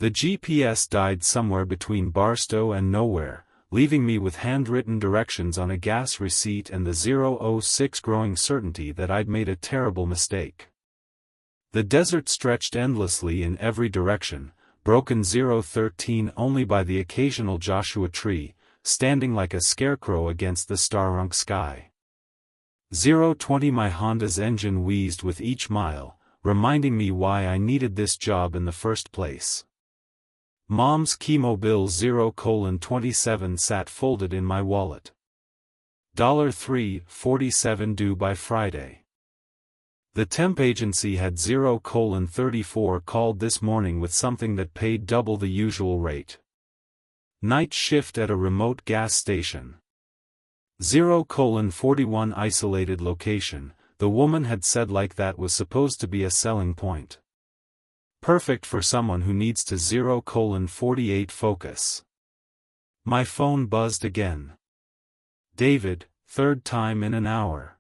The GPS died somewhere between Barstow and nowhere, leaving me with handwritten directions on a gas receipt and the 006 growing certainty that I'd made a terrible mistake. The desert stretched endlessly in every direction, broken 013 only by the occasional Joshua tree, standing like a scarecrow against the star-runk sky. 020 My Honda's engine wheezed with each mile, reminding me why I needed this job in the first place. Mom's chemo bill 0:27 sat folded in my wallet. $3.47 due by Friday. The temp agency had 0:34 called this morning with something that paid double the usual rate. Night shift at a remote gas station. 0:41 isolated location, the woman had said like that was supposed to be a selling point. Perfect for someone who needs to 0:48 focus. My phone buzzed again. David, third time in an hour.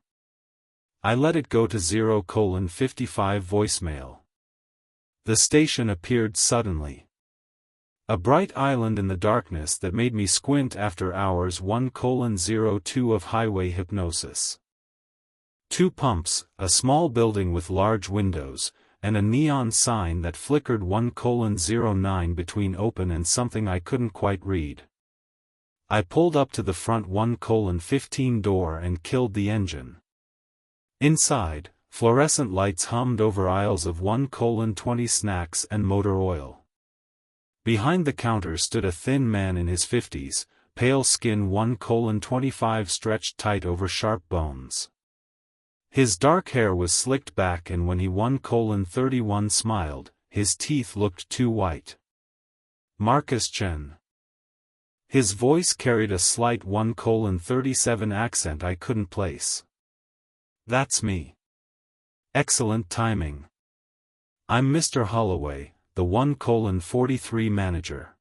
I let it go to 0:55 voicemail. The station appeared suddenly. A bright island in the darkness that made me squint after hours 1:02 of highway hypnosis. 2 pumps, a small building with large windows, and a neon sign that flickered 1:09 between open and something I couldn't quite read. I pulled up to the front 1:15 door and killed the engine. Inside, fluorescent lights hummed over aisles of 1:20 snacks and motor oil. Behind the counter stood a thin man in his 50s, pale skin 1:25 stretched tight over sharp bones. His dark hair was slicked back and when he 1:31 smiled, his teeth looked too white. Marcus Chen. His voice carried a slight 1:37 accent I couldn't place. That's me. Excellent timing. I'm Mr. Holloway, the 1:43 manager.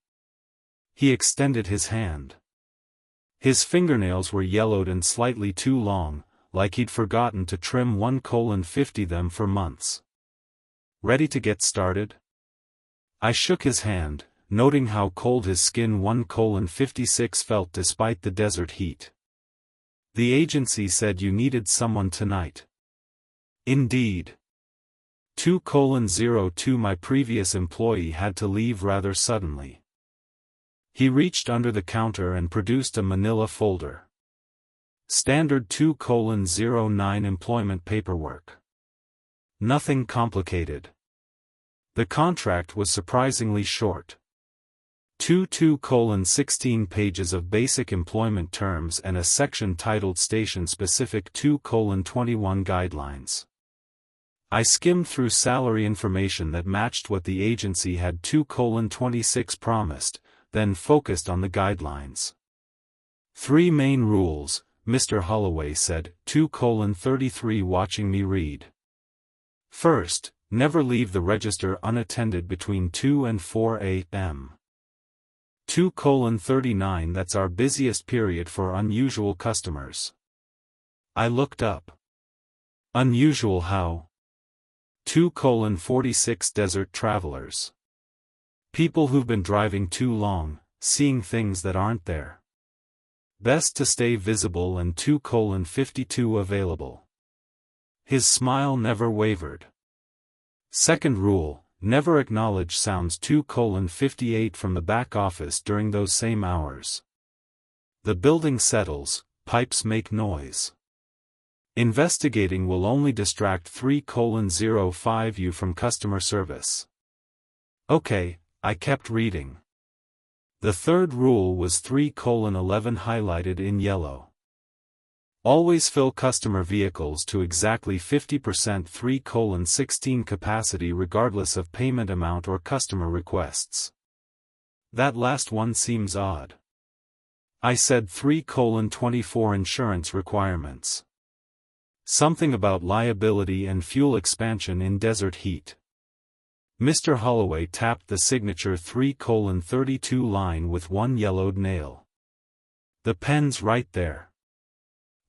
He extended his hand. His fingernails were yellowed and slightly too long, like he'd forgotten to trim 1:50 them for months. Ready to get started? I shook his hand, noting how cold his skin 1:56 felt despite the desert heat. The agency said you needed someone tonight. Indeed. 2:02 My previous employee had to leave rather suddenly. He reached under the counter and produced a manila folder. Standard 2:09 employment paperwork. Nothing complicated. The contract was surprisingly short. 2:16 pages of basic employment terms and a section titled Station-Specific 2:21 Guidelines. I skimmed through salary information that matched what the agency had 2:26 promised, then focused on the guidelines. 3 main rules, Mr. Holloway said, 2:33 watching me read. First, never leave the register unattended between 2 and 4 a.m. 2:39 That's our busiest period for unusual customers. I looked up. Unusual how? 2:46 Desert travelers. People who've been driving too long, seeing things that aren't there. Best to stay visible and 2:52 available. His smile never wavered. Second rule, never acknowledge sounds 2:58 from the back office during those same hours. The building settles, pipes make noise. Investigating will only distract 3:05 you from customer service. Okay, I kept reading. The third rule was 3:11 highlighted in yellow. Always fill customer vehicles to exactly 50% 3:16 capacity regardless of payment amount or customer requests. That last one seems odd. I said 3:24 insurance requirements. Something about liability and fuel expansion in desert heat. Mr. Holloway tapped the signature 3:32 line with one yellowed nail. The pen's right there.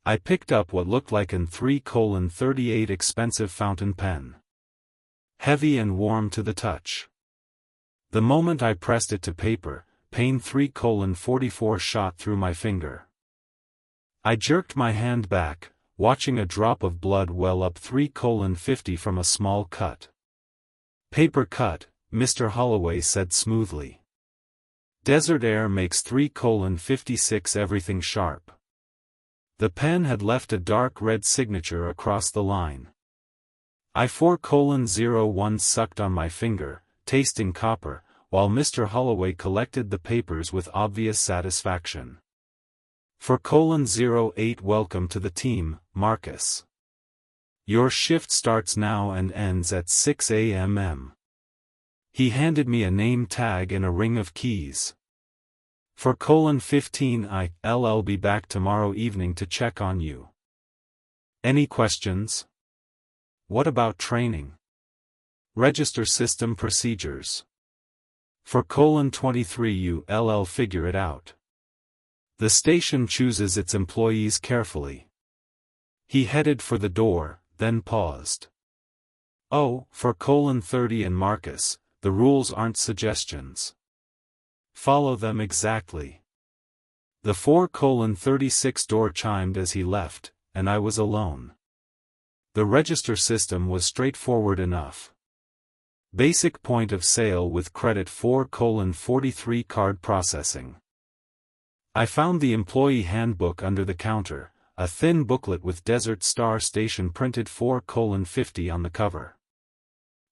I picked up what looked like an 3:38 expensive fountain pen. Heavy and warm to the touch. The moment I pressed it to paper, pane 3:44 shot through my finger. I jerked my hand back, watching a drop of blood well up 3:50 from a small cut. Paper cut, Mr. Holloway said smoothly. Desert air makes 3:56 everything sharp. The pen had left a dark red signature across the line. I 4:01 sucked on my finger, tasting copper, while Mr. Holloway collected the papers with obvious satisfaction. 4:08 Welcome to the team, Marcus. Your shift starts now and ends at 6 a.m. He handed me a name tag and a ring of keys. 4:15 I'll be back tomorrow evening to check on you. Any questions? What about training? Register system procedures. 4:23 You'll figure it out. The station chooses its employees carefully. He headed for the door, then paused. Oh, 4:30 and Marcus, the rules aren't suggestions. Follow them exactly. The 4:36 door chimed as he left, and I was alone. The register system was straightforward enough. Basic point of sale with credit 4:43 card processing. I found the employee handbook under the counter, a thin booklet with Desert Star Station printed 4:50 on the cover.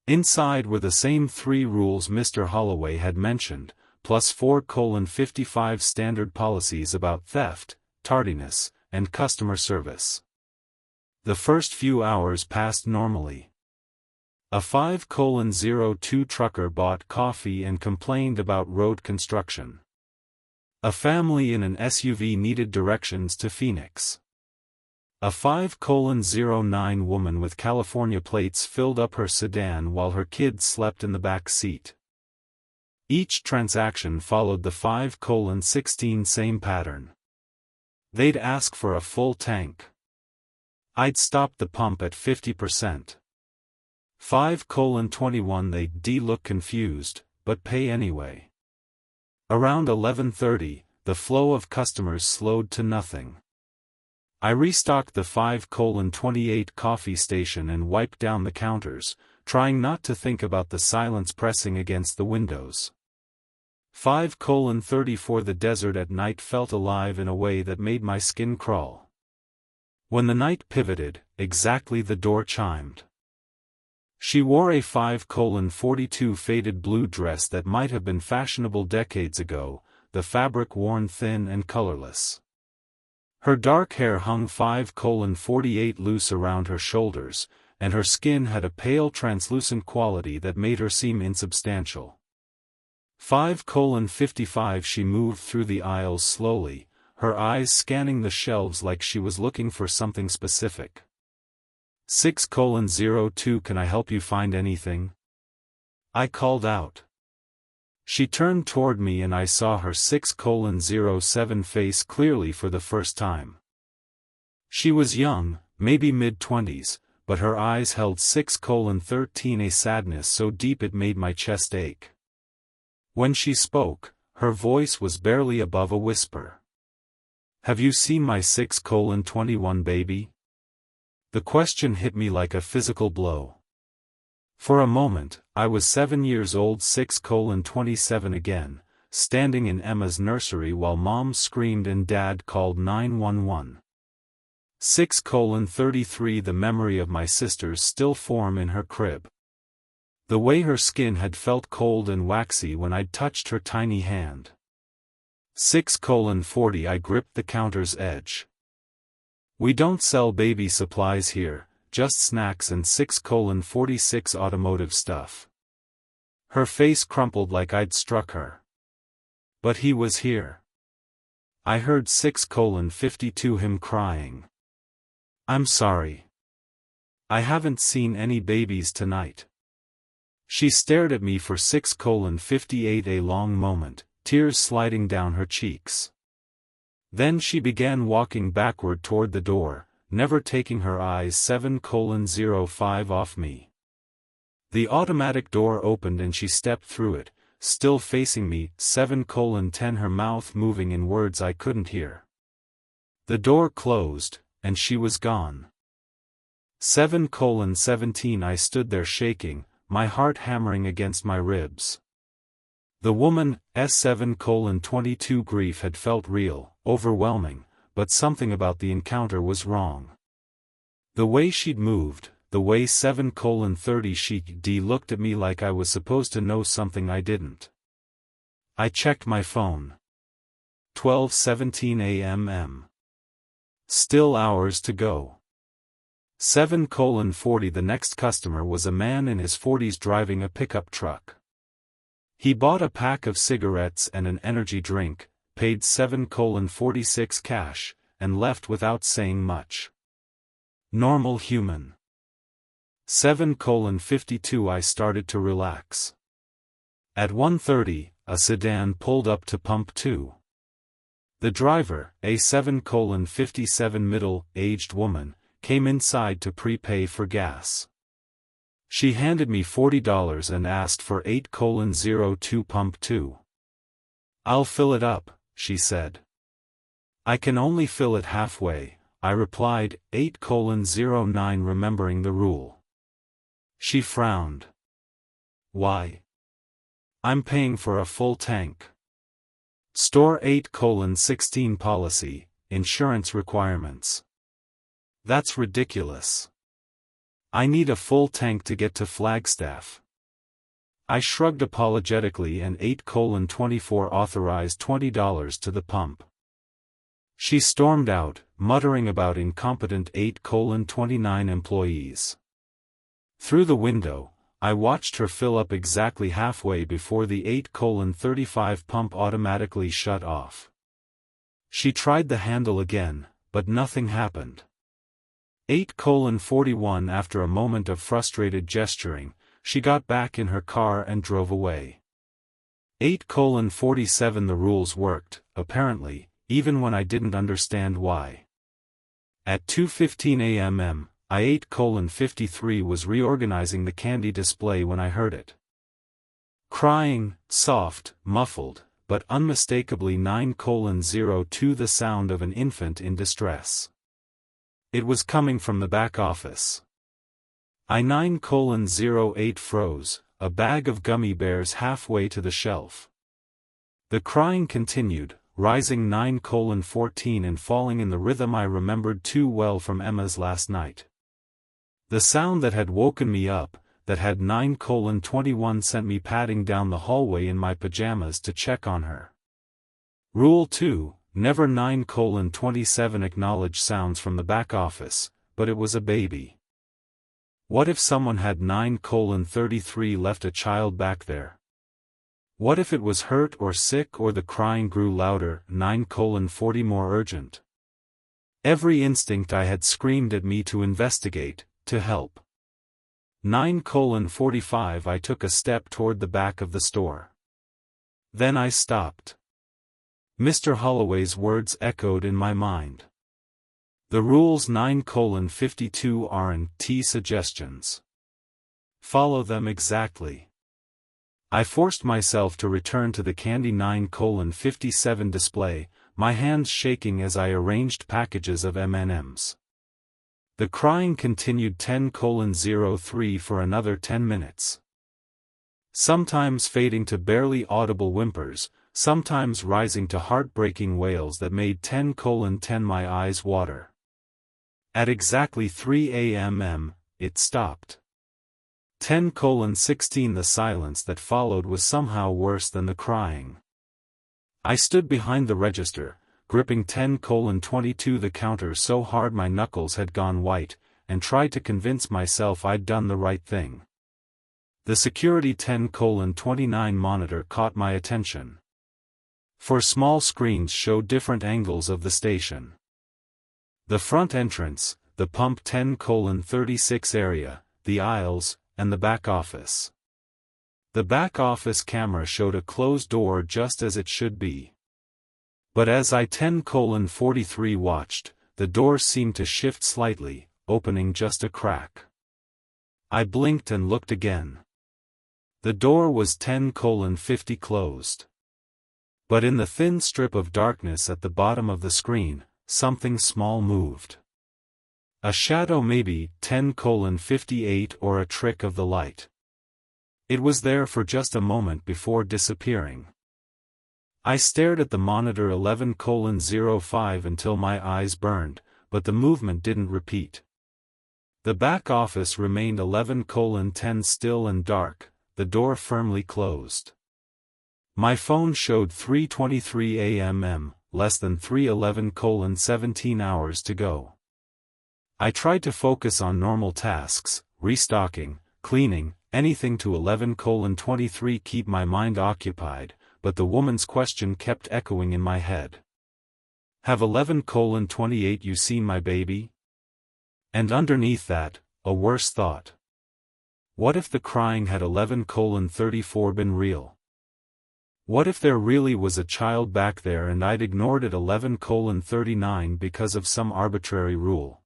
Inside were the same 3 rules Mr. Holloway had mentioned, plus 4:55 standard policies about theft, tardiness, and customer service. The first few hours passed normally. A 5:02 trucker bought coffee and complained about road construction. A family in an SUV needed directions to Phoenix. A 5:09 woman with California plates filled up her sedan while her kids slept in the back seat. Each transaction followed the 5:16 same pattern. They'd ask for a full tank. I'd stop the pump at 50%. 5:21 They'd look confused, but pay anyway. Around 11:30, the flow of customers slowed to nothing. I restocked the 5:28 coffee station and wiped down the counters, trying not to think about the silence pressing against the windows. 5:34 The desert at night felt alive in a way that made my skin crawl. When the night pivoted, exactly the door chimed. She wore a 5:42 faded blue dress that might have been fashionable decades ago, the fabric worn thin and colorless. Her dark hair hung 5:48 loose around her shoulders, and her skin had a pale translucent quality that made her seem insubstantial. 5:55 She moved through the aisles slowly, her eyes scanning the shelves like she was looking for something specific. 6:02 Can I help you find anything? I called out. She turned toward me and I saw her 6:07 face clearly for the first time. She was young, maybe mid-20s, but her eyes held 6:13 a sadness so deep it made my chest ache. When she spoke, her voice was barely above a whisper. Have you seen my 6:21 baby? The question hit me like a physical blow. For a moment, I was 7 years old 6:27 again, standing in Emma's nursery while Mom screamed and Dad called 911. 6:33 The memory of my sisters still form in her crib. The way her skin had felt cold and waxy when I'd touched her tiny hand. 6:40 I gripped the counter's edge. We don't sell baby supplies here, just snacks and 6:46 automotive stuff. Her face crumpled like I'd struck her. But he was here. I heard 6:52 him crying. I'm sorry. I haven't seen any babies tonight. She stared at me for 6:58 a long moment, tears sliding down her cheeks. Then she began walking backward toward the door, never taking her eyes 7:05 off me. The automatic door opened and she stepped through it, still facing me, 7:10, her mouth moving in words I couldn't hear. The door closed, and she was gone. 7:17, I stood there shaking, my heart hammering against my ribs. The woman's 7:22 grief had felt real, overwhelming, but something about the encounter was wrong. The way she'd moved, the way 7:30 she looked at me like I was supposed to know something I didn't. I checked my phone. 12:17 a.m. Still hours to go. 7:40, the next customer was a man in his 40s driving a pickup truck. He bought a pack of cigarettes and an energy drink, paid 7:46 cash, and left without saying much. Normal human. 7:52, I started to relax. At 1:30, a sedan pulled up to pump 2. The driver, a 7:57 middle-aged woman, came inside to prepay for gas. She handed me $40 and asked for 8:02 pump 2. "I'll fill it up," she said. "I can only fill it halfway," I replied, 8:09, remembering the rule. She frowned. "Why?" "I'm paying for a full tank." Store 8:16 policy, insurance requirements. "That's ridiculous. I need a full tank to get to Flagstaff." I shrugged apologetically and 8:24 authorized $20 to the pump. She stormed out, muttering about incompetent 8:29 employees. Through the window, I watched her fill up exactly halfway before the 8:35 pump automatically shut off. She tried the handle again, but nothing happened. 8:41, after a moment of frustrated gesturing, she got back in her car and drove away. 8:47, the rules worked, apparently, even when I didn't understand why. At 2:15 a.m., I 8:53 was reorganizing the candy display when I heard it. Crying, soft, muffled, but unmistakably 9:02, the sound of an infant in distress. It was coming from the back office. I 9:08 froze, a bag of gummy bears halfway to the shelf. The crying continued, rising 9:14 and falling in the rhythm I remembered too well from Emma's last night. The sound that had woken me up, that had 9:21, sent me padding down the hallway in my pajamas to check on her. Rule 2, never 9:27 acknowledge sounds from the back office, but it was a baby. What if someone had 9:33 left a child back there? What if it was hurt or sick, or the crying grew louder, 9:40 more urgent? Every instinct I had screamed at me to investigate, to help. 9:45, I took a step toward the back of the store. Then I stopped. Mr. Holloway's words echoed in my mind. The rules 9:52 aren't suggestions. Follow them exactly. I forced myself to return to the candy 9:57 display, my hands shaking as I arranged packages of M&Ms. The crying continued 10:03 for another 10 minutes. Sometimes fading to barely audible whimpers, sometimes rising to heartbreaking wails that made 10:10 my eyes water. At exactly 3 a.m., it stopped. 10:16, the silence that followed was somehow worse than the crying. I stood behind the register, gripping 10:22, the counter so hard my knuckles had gone white, and tried to convince myself I'd done the right thing. The security 10:29 monitor caught my attention. 4 small screens showed different angles of the station. The front entrance, the pump 10:36 area, the aisles, and the back office. The back office camera showed a closed door just as it should be. But as I 10:43 watched, the door seemed to shift slightly, opening just a crack. I blinked and looked again. The door was 10:50 closed. But in the thin strip of darkness at the bottom of the screen, something small moved. A shadow, maybe 10:58, or a trick of the light. It was there for just a moment before disappearing. I stared at the monitor 11:05 until my eyes burned, but the movement didn't repeat. The back office remained 11:10 still and dark, the door firmly closed. My phone showed 3:23 a.m., less than 3:11:17 hours to go. I tried to focus on normal tasks, restocking, cleaning, anything to 11:23 keep my mind occupied, but the woman's question kept echoing in my head. Have 11:28 you seen my baby? And underneath that, a worse thought. What if the crying had 11:34 been real? What if there really was a child back there and I'd ignored it 11:39 because of some arbitrary rule?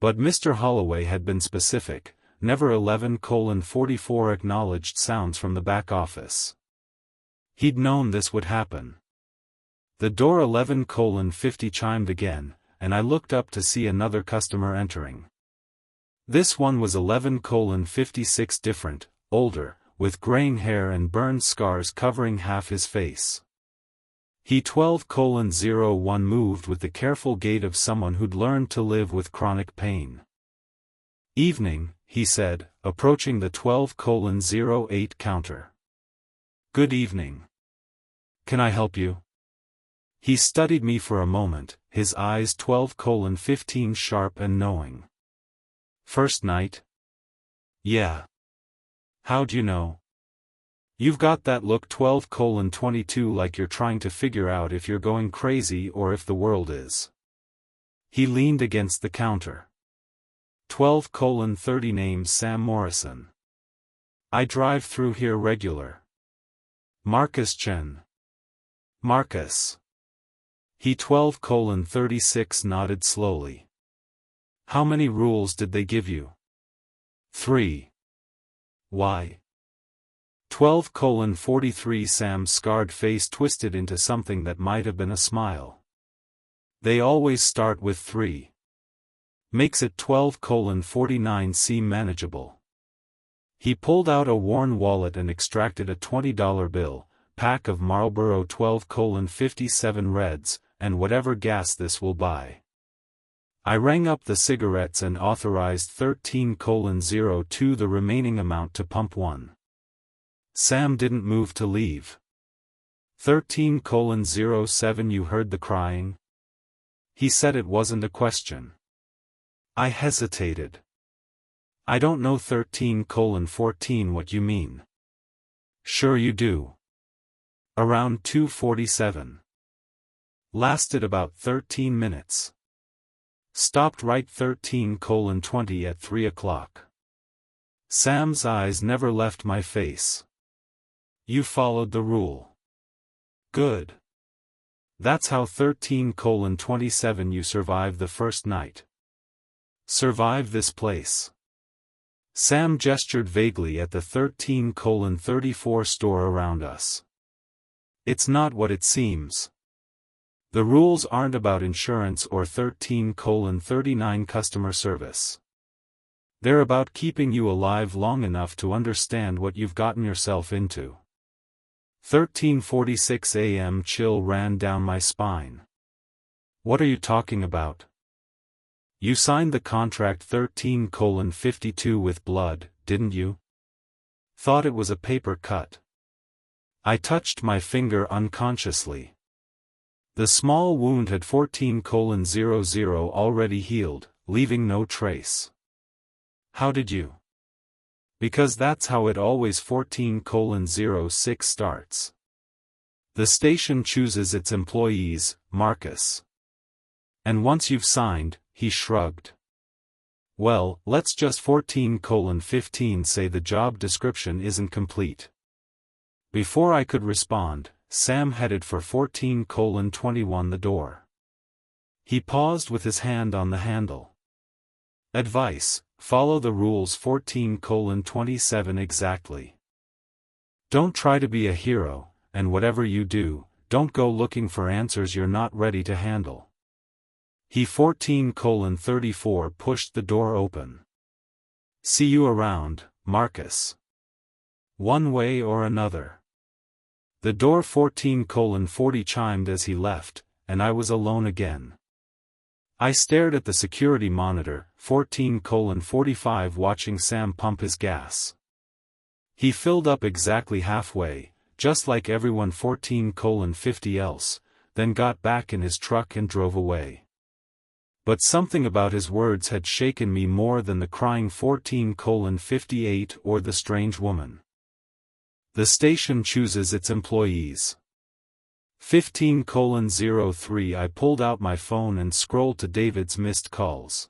But Mr. Holloway had been specific, never 11:44 acknowledged sounds from the back office. He'd known this would happen. The door 11:50 chimed again, and I looked up to see another customer entering. This one was 11:56, different, older, with graying hair and burned scars covering half his face. He 12:01 moved with the careful gait of someone who'd learned to live with chronic pain. Evening, he said, approaching the 12:08 counter. Good evening. Can I help you? He studied me for a moment, his eyes 12:15 sharp and knowing. First night? Yeah. How'd you know? You've got that look 12:22 like you're trying to figure out if you're going crazy or if the world is. He leaned against the counter. 12:30 name's Sam Morrison. I drive through here regular. Marcus Chen. Marcus. He 12:36 nodded slowly. How many rules did they give you? 3. Why? 12:43 Sam's scarred face twisted into something that might have been a smile. They always start with 3. Makes it 12:49 seem manageable. He pulled out a worn wallet and extracted a $20 bill, pack of Marlboro 12:57 Reds, and whatever gas this will buy. I rang up the cigarettes and authorized 13:02 the remaining amount to pump one. Sam didn't move to leave. 13:07 You heard the crying? He said it wasn't a question. I hesitated. I don't know 13:14 what you mean. Sure you do. Around 2:47. Lasted about 13 minutes. Stopped right 13:20 at 3 o'clock. Sam's eyes never left my face. You followed the rule. Good. That's how 13:27 you survived the first night. Survived this place. Sam gestured vaguely at the 13:34 store around us. It's not what it seems. The rules aren't about insurance or 13:39 customer service. They're about keeping you alive long enough to understand what you've gotten yourself into. 13:46 a.m. Chill ran down my spine. What are you talking about? You signed the contract 13:52 with blood, didn't you? Thought it was a paper cut. I touched my finger unconsciously. The small wound had 14:00 already healed, leaving no trace. How did you? Because that's how it always 14:06 starts. The station chooses its employees, Marcus. And once you've signed, he shrugged. Well, let's just 14:15 say the job description isn't complete. Before I could respond, Sam headed for 14:21 the door. He paused with his hand on the handle. Advice: follow the rules 14:27 exactly. Don't try to be a hero, and whatever you do, don't go looking for answers you're not ready to handle. He 14:34 pushed the door open. See you around, Marcus. One way or another. The door 14:40 chimed as he left, and I was alone again. I stared at the security monitor, 14:45, watching Sam pump his gas. He filled up exactly halfway, just like everyone 14:50 else, then got back in his truck and drove away. But something about his words had shaken me more than the crying 14:58 or the strange woman. The station chooses its employees. 15:03 I pulled out my phone and scrolled to David's missed calls.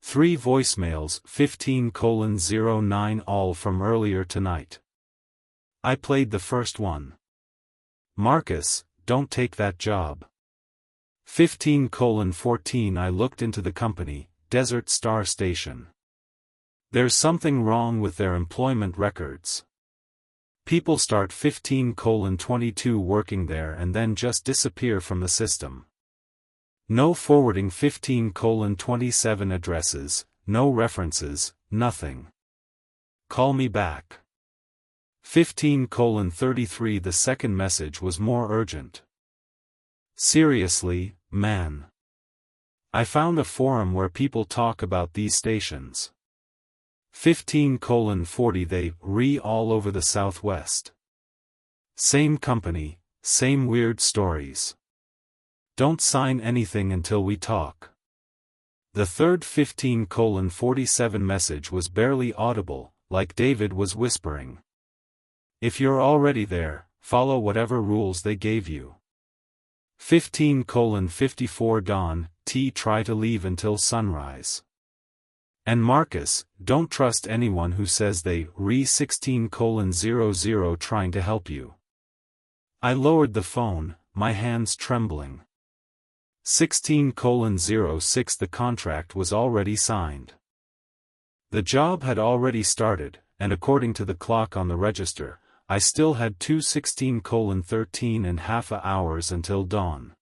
3 voicemails, 15:09, all from earlier tonight. I played the first one. Marcus, don't take that job. 15:14 I looked into the company, Desert Star Station. There's something wrong with their employment records. People start 15:22 working there and then just disappear from the system. No forwarding 15:27 addresses, no references, nothing. Call me back. 15:33 The second message was more urgent. Seriously, man. I found a forum where people talk about these stations. 15:40 They all over the Southwest. Same company, same weird stories. Don't sign anything until we talk. The third 15:47 message was barely audible, like David was whispering. If you're already there, follow whatever rules they gave you. 15:54 Dawn, try to leave until sunrise. And Marcus, don't trust anyone who says they 16:00 trying to help you. I lowered the phone, my hands trembling. 16:06 The contract was already signed. The job had already started, and according to the clock on the register, I still had 16:13 hours until dawn.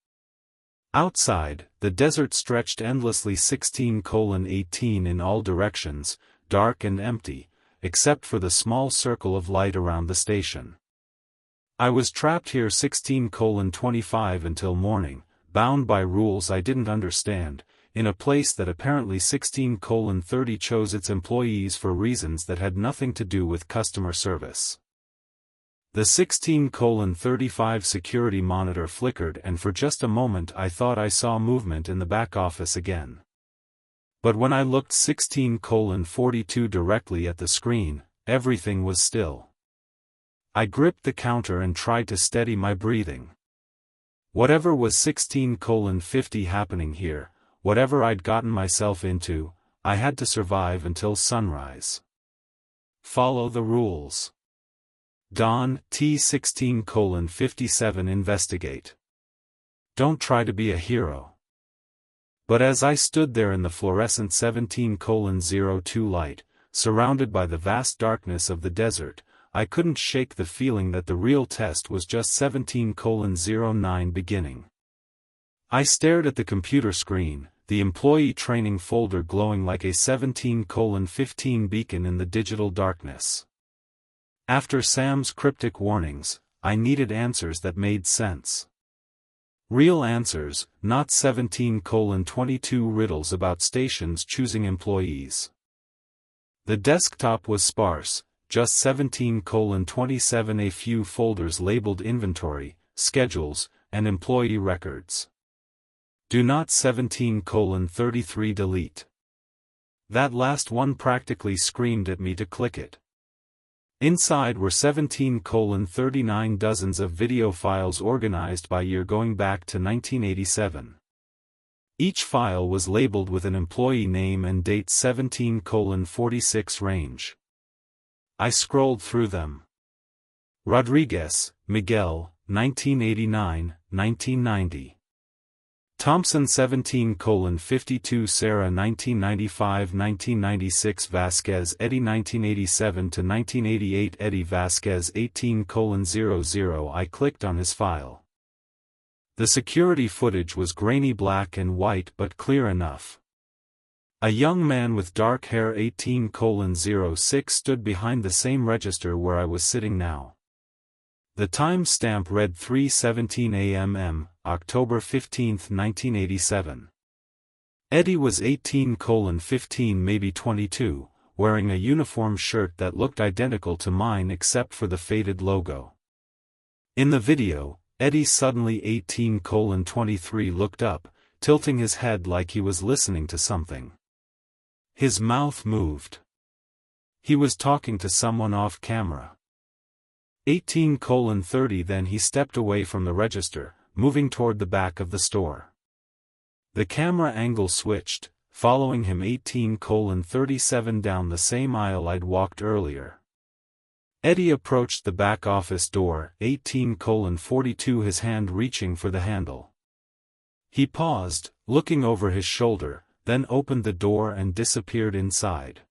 Outside, the desert stretched endlessly 16:18 in all directions, dark and empty, except for the small circle of light around the station. I was trapped here 16:25 until morning, bound by rules I didn't understand, in a place that apparently 16:30 chose its employees for reasons that had nothing to do with customer service. The 16:35 security monitor flickered, and for just a moment I thought I saw movement in the back office again. But when I looked 16:42 directly at the screen, everything was still. I gripped the counter and tried to steady my breathing. Whatever was 16:50 happening here, whatever I'd gotten myself into, I had to survive until sunrise. Follow the rules. Dawn, 16:57 Investigate. Don't try to be a hero. But as I stood there in the fluorescent 17:02 light, surrounded by the vast darkness of the desert, I couldn't shake the feeling that the real test was just 17:09 beginning. I stared at the computer screen, the employee training folder glowing like a 17:15 beacon in the digital darkness. After Sam's cryptic warnings, I needed answers that made sense. Real answers, not 17:22 riddles about stations choosing employees. The desktop was sparse, just 17:27, a few folders labeled inventory, schedules, and employee records. Do not 17:33 delete. That last one practically screamed at me to click it. Inside were 17:39 dozens of video files organized by year going back to 1987. Each file was labeled with an employee name and date 17:46 range. I scrolled through them. Rodriguez, Miguel, 1989, 1990. Thompson 17:52 Sarah 1995-1996 Vasquez Eddie 1987-1988 Eddie Vasquez 18:00 I clicked on his file. The security footage was grainy black and white but clear enough. A young man with dark hair 18:06 stood behind the same register where I was sitting now. The time stamp read 3:17 a.m. October 15, 1987. Eddie was 18:15 maybe 22, wearing a uniform shirt that looked identical to mine except for the faded logo. In the video, Eddie suddenly 18:23 looked up, tilting his head like he was listening to something. His mouth moved. He was talking to someone off camera. 18:30 Then he stepped away from the register, moving toward the back of the store. The camera angle switched, following him 18:37 down the same aisle I'd walked earlier. Eddie approached the back office door, 18:42 his hand reaching for the handle. He paused, looking over his shoulder, then opened the door and disappeared inside.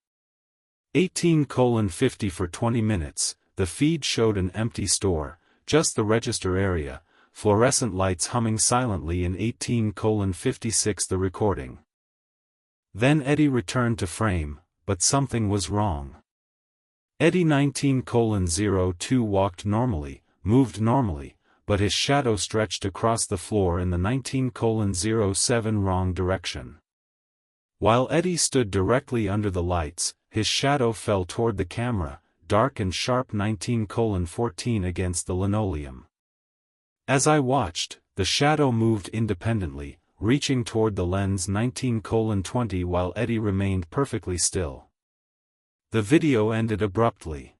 18:50 For 20 minutes, the feed showed an empty store, just the register area, fluorescent lights humming silently in 18:56 the recording. Then Eddie returned to frame, but something was wrong. Eddie 19:02 walked normally, moved normally, but his shadow stretched across the floor in the 19:07 wrong direction. While Eddie stood directly under the lights, his shadow fell toward the camera, dark and sharp 19:14 against the linoleum. As I watched, the shadow moved independently, reaching toward the lens 19:20 while Eddie remained perfectly still. The video ended abruptly.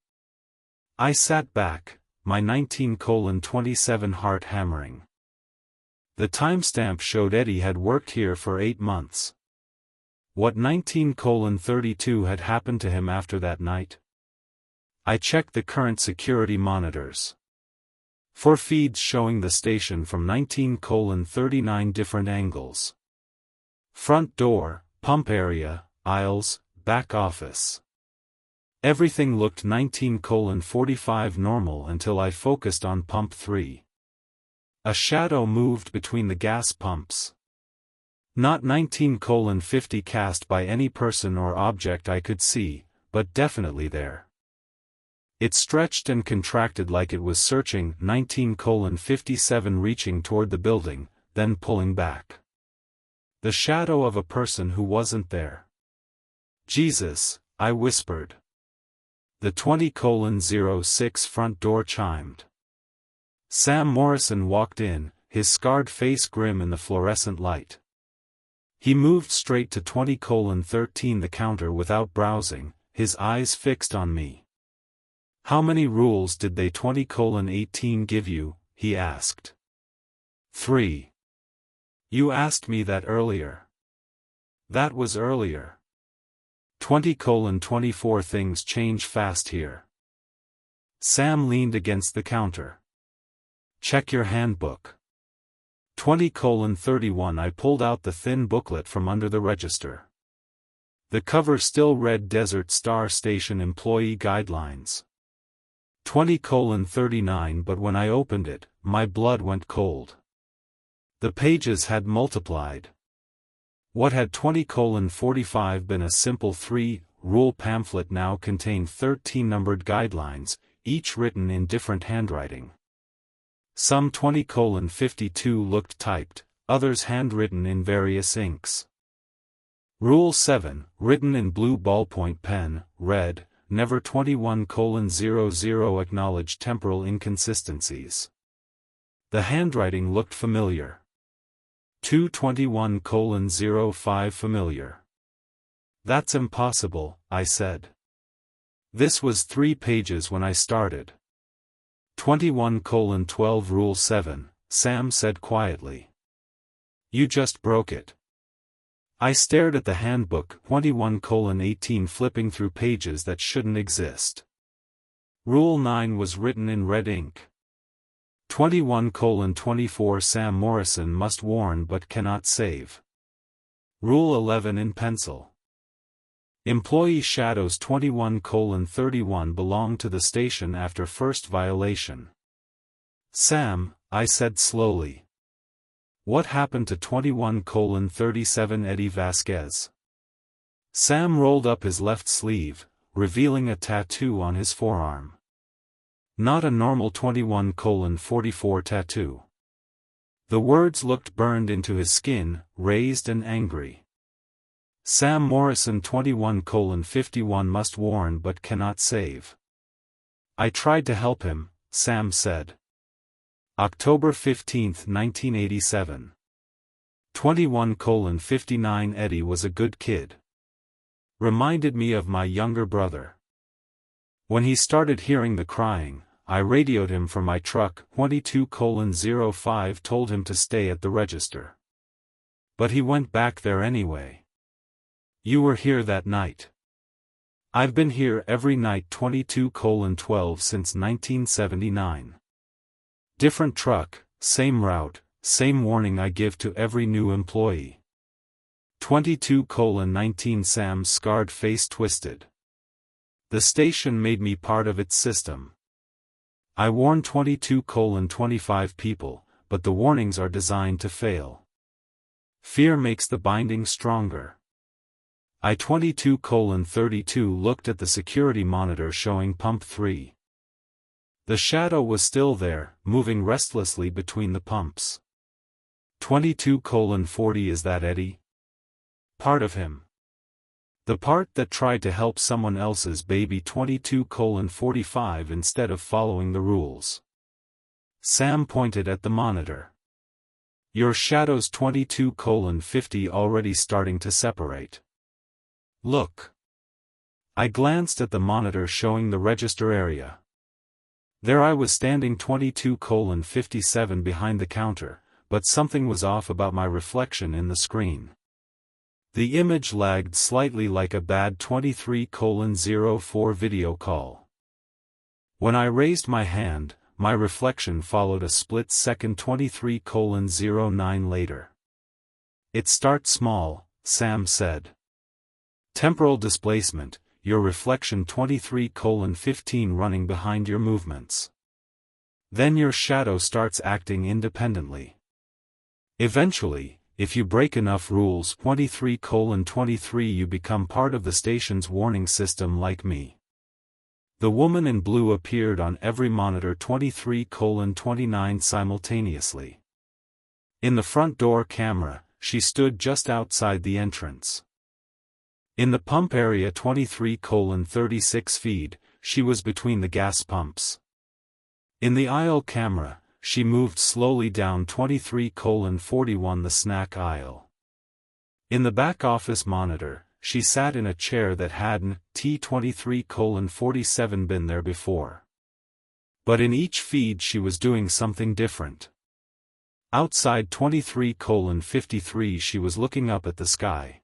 I sat back, my 19:27 heart hammering. The timestamp showed Eddie had worked here for 8 months. What 19:32 had happened to him after that night? I checked the current security monitors. 4 feeds showing the station from 19:39 different angles. Front door, pump area, aisles, back office. Everything looked 19:45 normal until I focused on pump 3. A shadow moved between the gas pumps. Not 19:50 cast by any person or object I could see, but definitely there. It stretched and contracted like it was searching 19:57 reaching toward the building, then pulling back. The shadow of a person who wasn't there. Jesus, I whispered. The 20:06 front door chimed. Sam Morrison walked in, his scarred face grim in the fluorescent light. He moved straight to 20:13 the counter without browsing, his eyes fixed on me. How many rules did they 20:18 give you? He asked. 3. You asked me that earlier. That was earlier. 20:24 Things change fast here. Sam leaned against the counter. Check your handbook. 20:31 I pulled out the thin booklet from under the register. The cover still read Desert Star Station Employee Guidelines. 20:39 But when I opened it, my blood went cold. The pages had multiplied. What had 20:45 been a simple 3-rule pamphlet now contained 13 numbered guidelines, each written in different handwriting. Some 20:52 looked typed, others handwritten in various inks. Rule 7, written in blue ballpoint pen, read, Never 21:00 acknowledge temporal inconsistencies. The handwriting looked familiar. 221:05 familiar. That's impossible, I said. This was 3 pages when I started. 21:12 Rule 7, Sam said quietly. You just broke it. I stared at the handbook 21:18 flipping through pages that shouldn't exist. Rule 9 was written in red ink. 21:24 Sam Morrison must warn but cannot save. Rule 11 in pencil. Employee shadows 21:31 belong to the station after first violation. Sam, I said slowly. What happened to 21:37 Eddie Vasquez? Sam rolled up his left sleeve, revealing a tattoo on his forearm. Not a normal 21:44 tattoo. The words looked burned into his skin, raised and angry. Sam Morrison 21:51 must warn but cannot save. I tried to help him, Sam said. October 15, 1987. 21:59 Eddie was a good kid. Reminded me of my younger brother. When he started hearing the crying, I radioed him from my truck. 22:05 told him to stay at the register. But he went back there anyway. You were here that night. I've been here every night 22:12 since 1979. Different truck, same route, same warning I give to every new employee. 22:19 Sam's scarred face twisted. The station made me part of its system. I warn 22:25 people, but the warnings are designed to fail. Fear makes the binding stronger. I 22:32 looked at the security monitor showing pump 3. The shadow was still there, moving restlessly between the pumps. 22:40 Is that Eddie? Part of him. The part that tried to help someone else's baby 22:45 instead of following the rules. Sam pointed at the monitor. Your shadows 22:50 already starting to separate. Look. I glanced at the monitor showing the register area. There I was standing 22:57 behind the counter, but something was off about my reflection in the screen. The image lagged slightly like a bad 23:04 video call. When I raised my hand, my reflection followed a split-second 23:09 later. It starts small, Sam said. Temporal displacement, your reflection 23:15 running behind your movements. Then your shadow starts acting independently. Eventually, if you break enough rules 23:23 you become part of the station's warning system like me. The woman in blue appeared on every monitor 23:29 simultaneously. In the front door camera, she stood just outside the entrance. In the pump area 23:36 feed, she was between the gas pumps. In the aisle camera, she moved slowly down 23:41 the snack aisle. In the back office monitor, she sat in a chair that hadn't T23:47 been there before. But in each feed she was doing something different. Outside 23:53 she was looking up at the sky.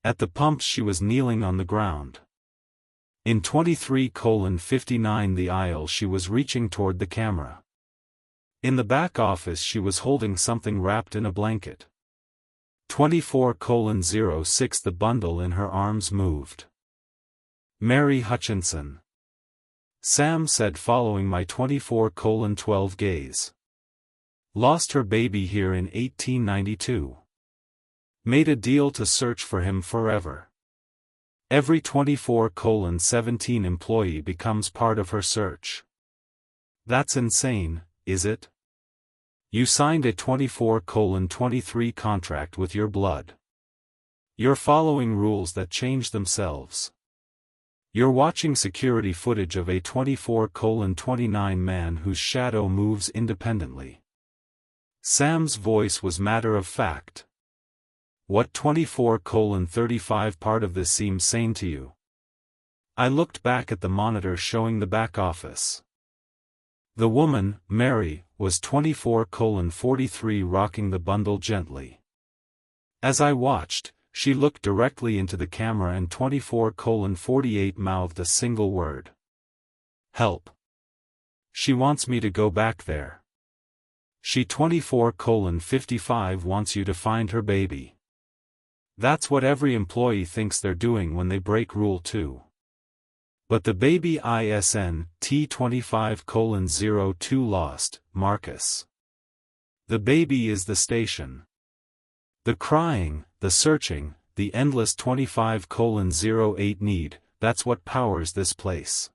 At the pumps she was kneeling on the ground. In 23:59 the aisle she was reaching toward the camera. In the back office she was holding something wrapped in a blanket. 24:06 the bundle in her arms moved. Mary Hutchinson. Sam said following my 24:12 gaze. Lost her baby here in 1892. Made a deal to search for him forever. Every 24:17 employee becomes part of her search. That's insane, is it? You signed a 24:23 contract with your blood. You're following rules that change themselves. You're watching security footage of a 24:29 man whose shadow moves independently. Sam's voice was matter of fact. What 24:35 part of this seems sane to you? I looked back at the monitor showing the back office. The woman, Mary, was 24:43 rocking the bundle gently. As I watched, she looked directly into the camera and 24:48 mouthed a single word. Help. She wants me to go back there. She 24:55 wants you to find her baby. That's what every employee thinks they're doing when they break Rule 2. But the baby ISN T25:02 lost, Marcus. The baby is the station. The crying, the searching, the endless 25:08 need, that's what powers this place.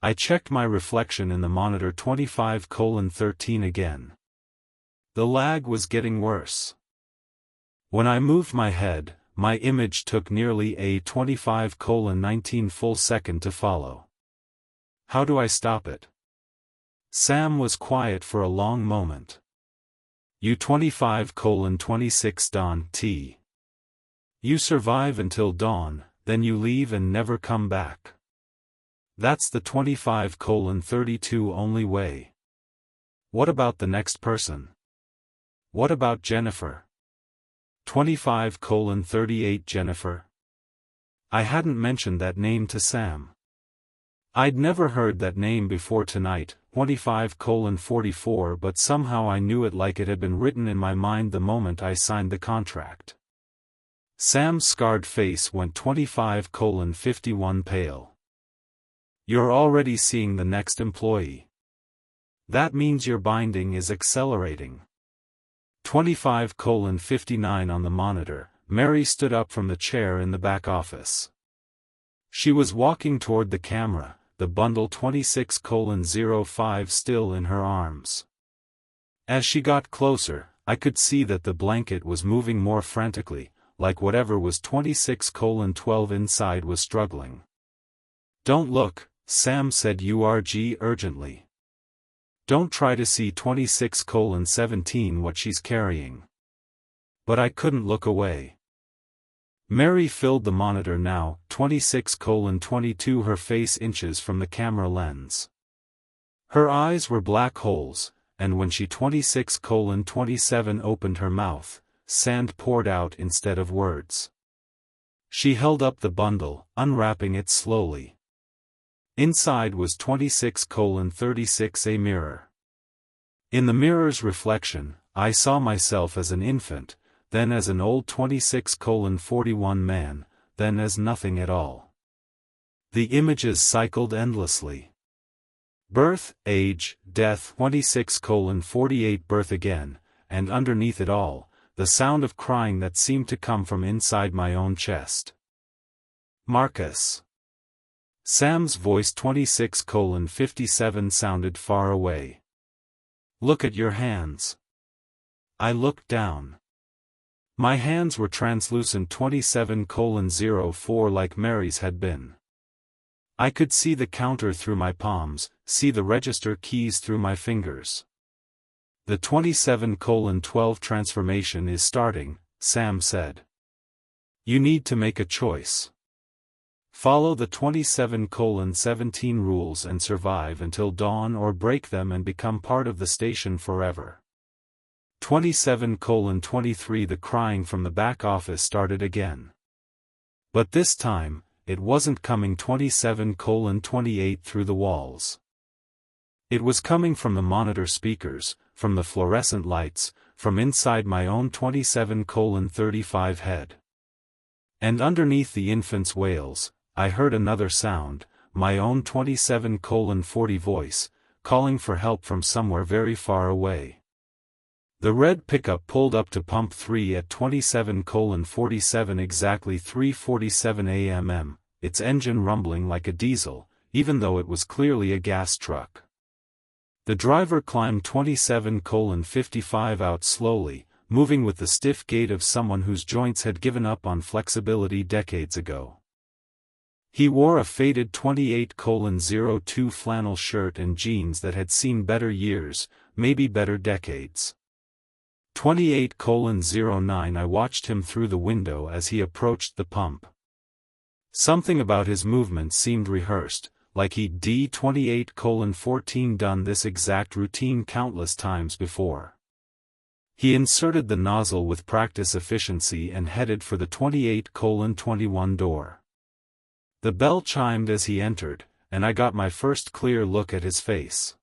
I checked my reflection in the monitor 25:13 again. The lag was getting worse. When I moved my head, my image took nearly a 25:19 full second to follow. How do I stop it? Sam was quiet for a long moment. You 25:26 dawn T. You survive until dawn, then you leave and never come back. That's the 25:32 only way. What about the next person? What about Jennifer? 25:38 Jennifer? I hadn't mentioned that name to Sam. I'd never heard that name before tonight, 25:44, but somehow I knew it like it had been written in my mind the moment I signed the contract. Sam's scarred face went 25:51 pale. You're already seeing the next employee. That means your binding is accelerating. 25:59 on the monitor, Mary stood up from the chair in the back office. She was walking toward the camera, the bundle 26:05 still in her arms. As she got closer, I could see that the blanket was moving more frantically, like whatever was 26:12 inside was struggling. Don't look, Sam said urgently. Don't try to see 26:17 what she's carrying. But I couldn't look away. Mary filled the monitor now, 26:22, her face inches from the camera lens. Her eyes were black holes, and when she 26:27 opened her mouth, sand poured out instead of words. She held up the bundle, unwrapping it slowly. Inside was 26:36, a mirror. In the mirror's reflection, I saw myself as an infant, then as an old 26:41 man, then as nothing at all. The images cycled endlessly. Birth, age, death, 26:48, birth again, and underneath it all, the sound of crying that seemed to come from inside my own chest. Marcus. Sam's voice 26:57 sounded far away. Look at your hands. I looked down. My hands were translucent 27:04 like Mary's had been. I could see the counter through my palms, see the register keys through my fingers. The 27:12 transformation is starting, Sam said. You need to make a choice. Follow the 27:17 rules and survive until dawn, or break them and become part of the station forever. 27:23 The crying from the back office started again. But this time, it wasn't coming 27:28 through the walls. It was coming from the monitor speakers, from the fluorescent lights, from inside my own 27:35 head. And underneath the infant's wails, I heard another sound, my own 27:40 voice, calling for help from somewhere very far away. The red pickup pulled up to pump 3 at 27:47, exactly 3:47 a.m., its engine rumbling like a diesel, even though it was clearly a gas truck. The driver climbed 27:55 out slowly, moving with the stiff gait of someone whose joints had given up on flexibility decades ago. He wore a faded 28:02 flannel shirt and jeans that had seen better years, maybe better decades. 28:09 I watched him through the window as he approached the pump. Something about his movements seemed rehearsed, like he'd D28:14 done this exact routine countless times before. He inserted the nozzle with practice efficiency and headed for the 28:21 door. The bell chimed as he entered, and I got my first clear look at his face.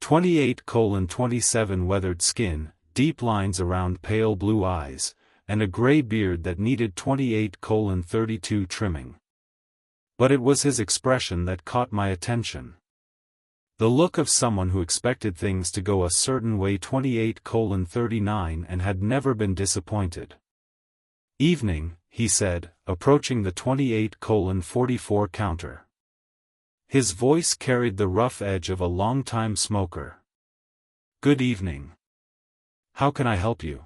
28:27 weathered skin, deep lines around pale blue eyes, and a gray beard that needed 28:32 trimming. But it was his expression that caught my attention. The look of someone who expected things to go a certain way 28:39 and had never been disappointed. "Evening," he said, approaching the 28:44 counter. His voice carried the rough edge of a long-time smoker. "Good evening. How can I help you?"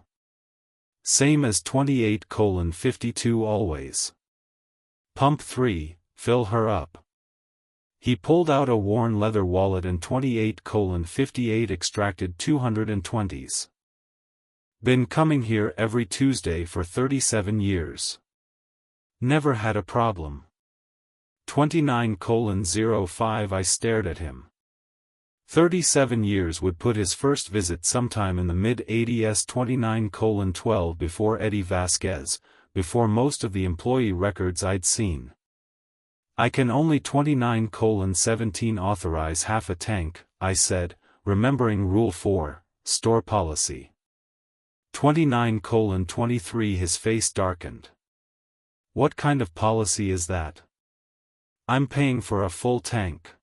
"Same as 28:52 always. Pump 3, fill her up." He pulled out a worn leather wallet and 28:58 extracted 220s. "Been coming here every Tuesday for 37 years. Never had a problem." 29:05 I stared at him. 37 years would put his first visit sometime in the mid-80s. 29:12 before Eddie Vasquez, before most of the employee records I'd seen. "I can only 29:17 authorize half a tank," I said, remembering Rule 4, store policy. 29:23 His face darkened. "What kind of policy is that?" "I'm paying for a full tank."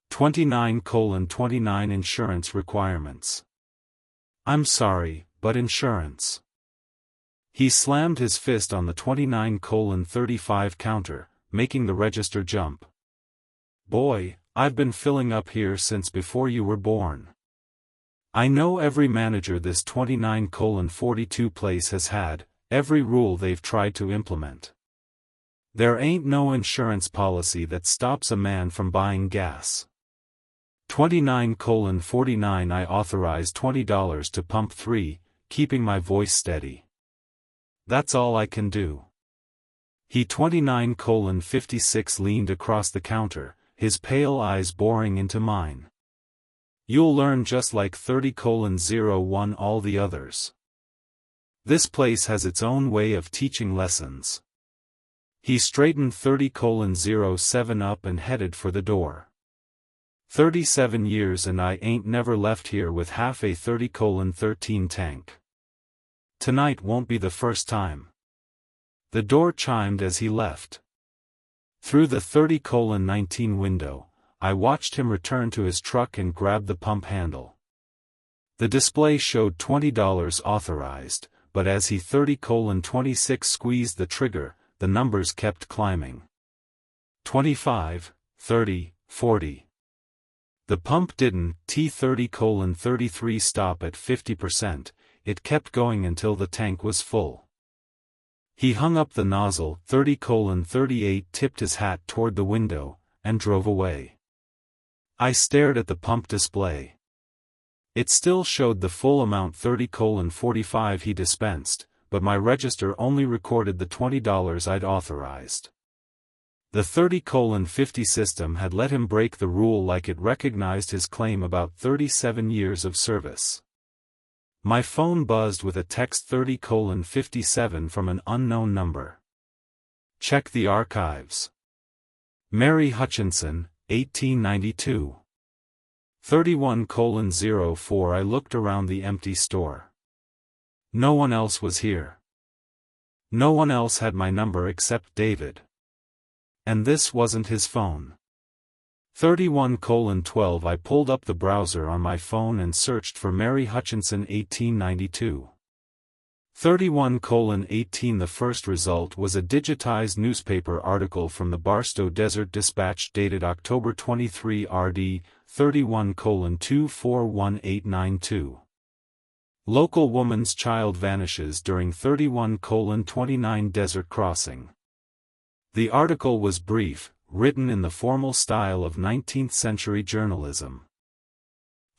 29:29 Insurance requirements. "I'm sorry, but insurance." He slammed his fist on the 29:35 counter, making the register jump. "Boy, I've been filling up here since before you were born. I know every manager this 29:42 place has had, every rule they've tried to implement. There ain't no insurance policy that stops a man from buying gas." 29:49 I authorized $20 to pump 3, keeping my voice steady. "That's all I can do." He 29:56 leaned across the counter, his pale eyes boring into mine. "You'll learn just like 30:01 all the others. This place has its own way of teaching lessons." He straightened 30:07 up and headed for the door. 37 years and I ain't never left here with half a 30:13 tank. Tonight won't be the first time. The door chimed as he left. Through the 30:19 window, I watched him return to his truck and grab the pump handle. The display showed $20 authorized, but as he 30:26 squeezed the trigger, the numbers kept climbing. 25, 30, 40. The pump didn't T30:33 stop at 50%, it kept going until the tank was full. He hung up the nozzle, 30:38 tipped his hat toward the window, and drove away. I stared at the pump display. It still showed the full amount 30:45 he dispensed, but my register only recorded the $20 I'd authorized. The 30:50 system had let him break the rule like it recognized his claim about 37 years of service. My phone buzzed with a text 30:57 from an unknown number. Check the archives. Mary Hutchinson, 1892. 31:04 I looked around the empty store. No one else was here. No one else had my number except David. And this wasn't his phone. 31:12 I pulled up the browser on my phone and searched for Mary Hutchinson 1892. 31:18 The first result was a digitized newspaper article from the Barstow Desert Dispatch dated October 23 RD, 31:241892. Local woman's child vanishes during 31:29 desert crossing. The article was brief, written in the formal style of 19th-century journalism.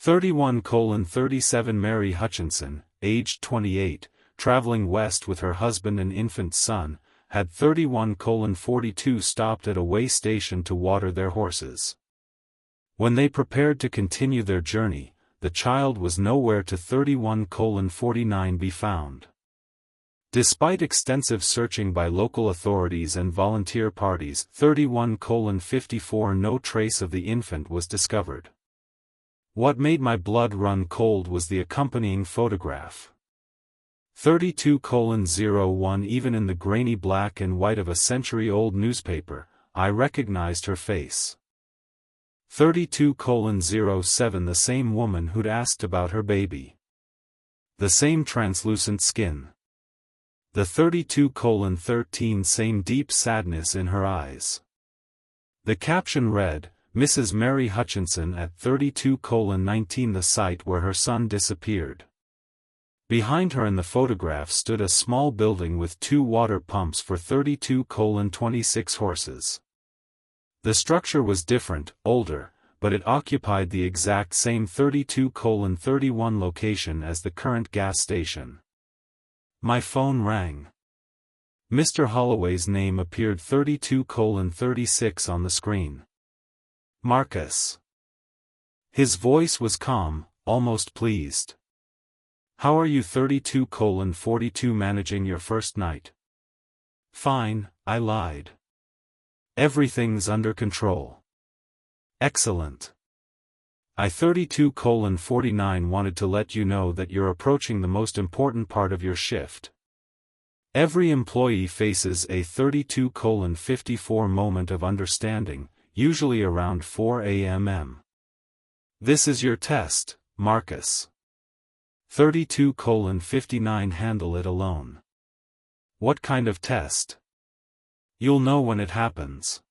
31:37 Mary Hutchinson, aged 28, traveling west with her husband and infant son, had 31:42 stopped at a way station to water their horses. When they prepared to continue their journey, the child was nowhere to 31:49 be found. Despite extensive searching by local authorities and volunteer parties, 31:54 no trace of the infant was discovered. What made my blood run cold was the accompanying photograph. 32:01. Even in the grainy black and white of a century-old newspaper, I recognized her face. 32:07. The same woman who'd asked about her baby. The same translucent skin. The 32:13. Same deep sadness in her eyes. The caption read, Mrs. Mary Hutchinson at 32:19. The site where her son disappeared. Behind her in the photograph stood a small building with 2 water pumps for 32:26 horses. The structure was different, older, but it occupied the exact same 32:31 location as the current gas station. My phone rang. Mr. Holloway's name appeared 32:36 on the screen. Marcus. His voice was calm, almost pleased. How are you 32:42 managing your first night? Fine, I lied. Everything's under control. Excellent. I 32:49 wanted to let you know that you're approaching the most important part of your shift. Every employee faces a 32:54 moment of understanding, usually around 4 a.m. This is your test, Marcus. 32:59 Handle it alone. What kind of test? You'll know when it happens.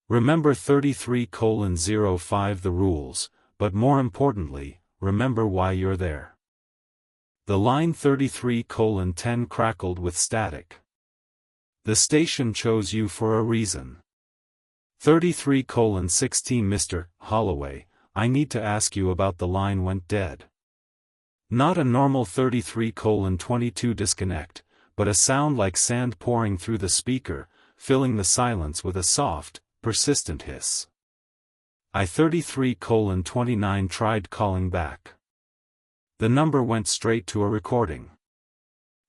Remember 33:05 the rules, but more importantly, remember why you're there. The line 33:10 crackled with static. The station chose you for a reason. 33:16 Mr. Holloway, I need to ask you about the line went dead. Not a normal 33:22 disconnect, but a sound like sand pouring through the speaker, filling the silence with a soft, persistent hiss. I 33:29 tried calling back. The number went straight to a recording.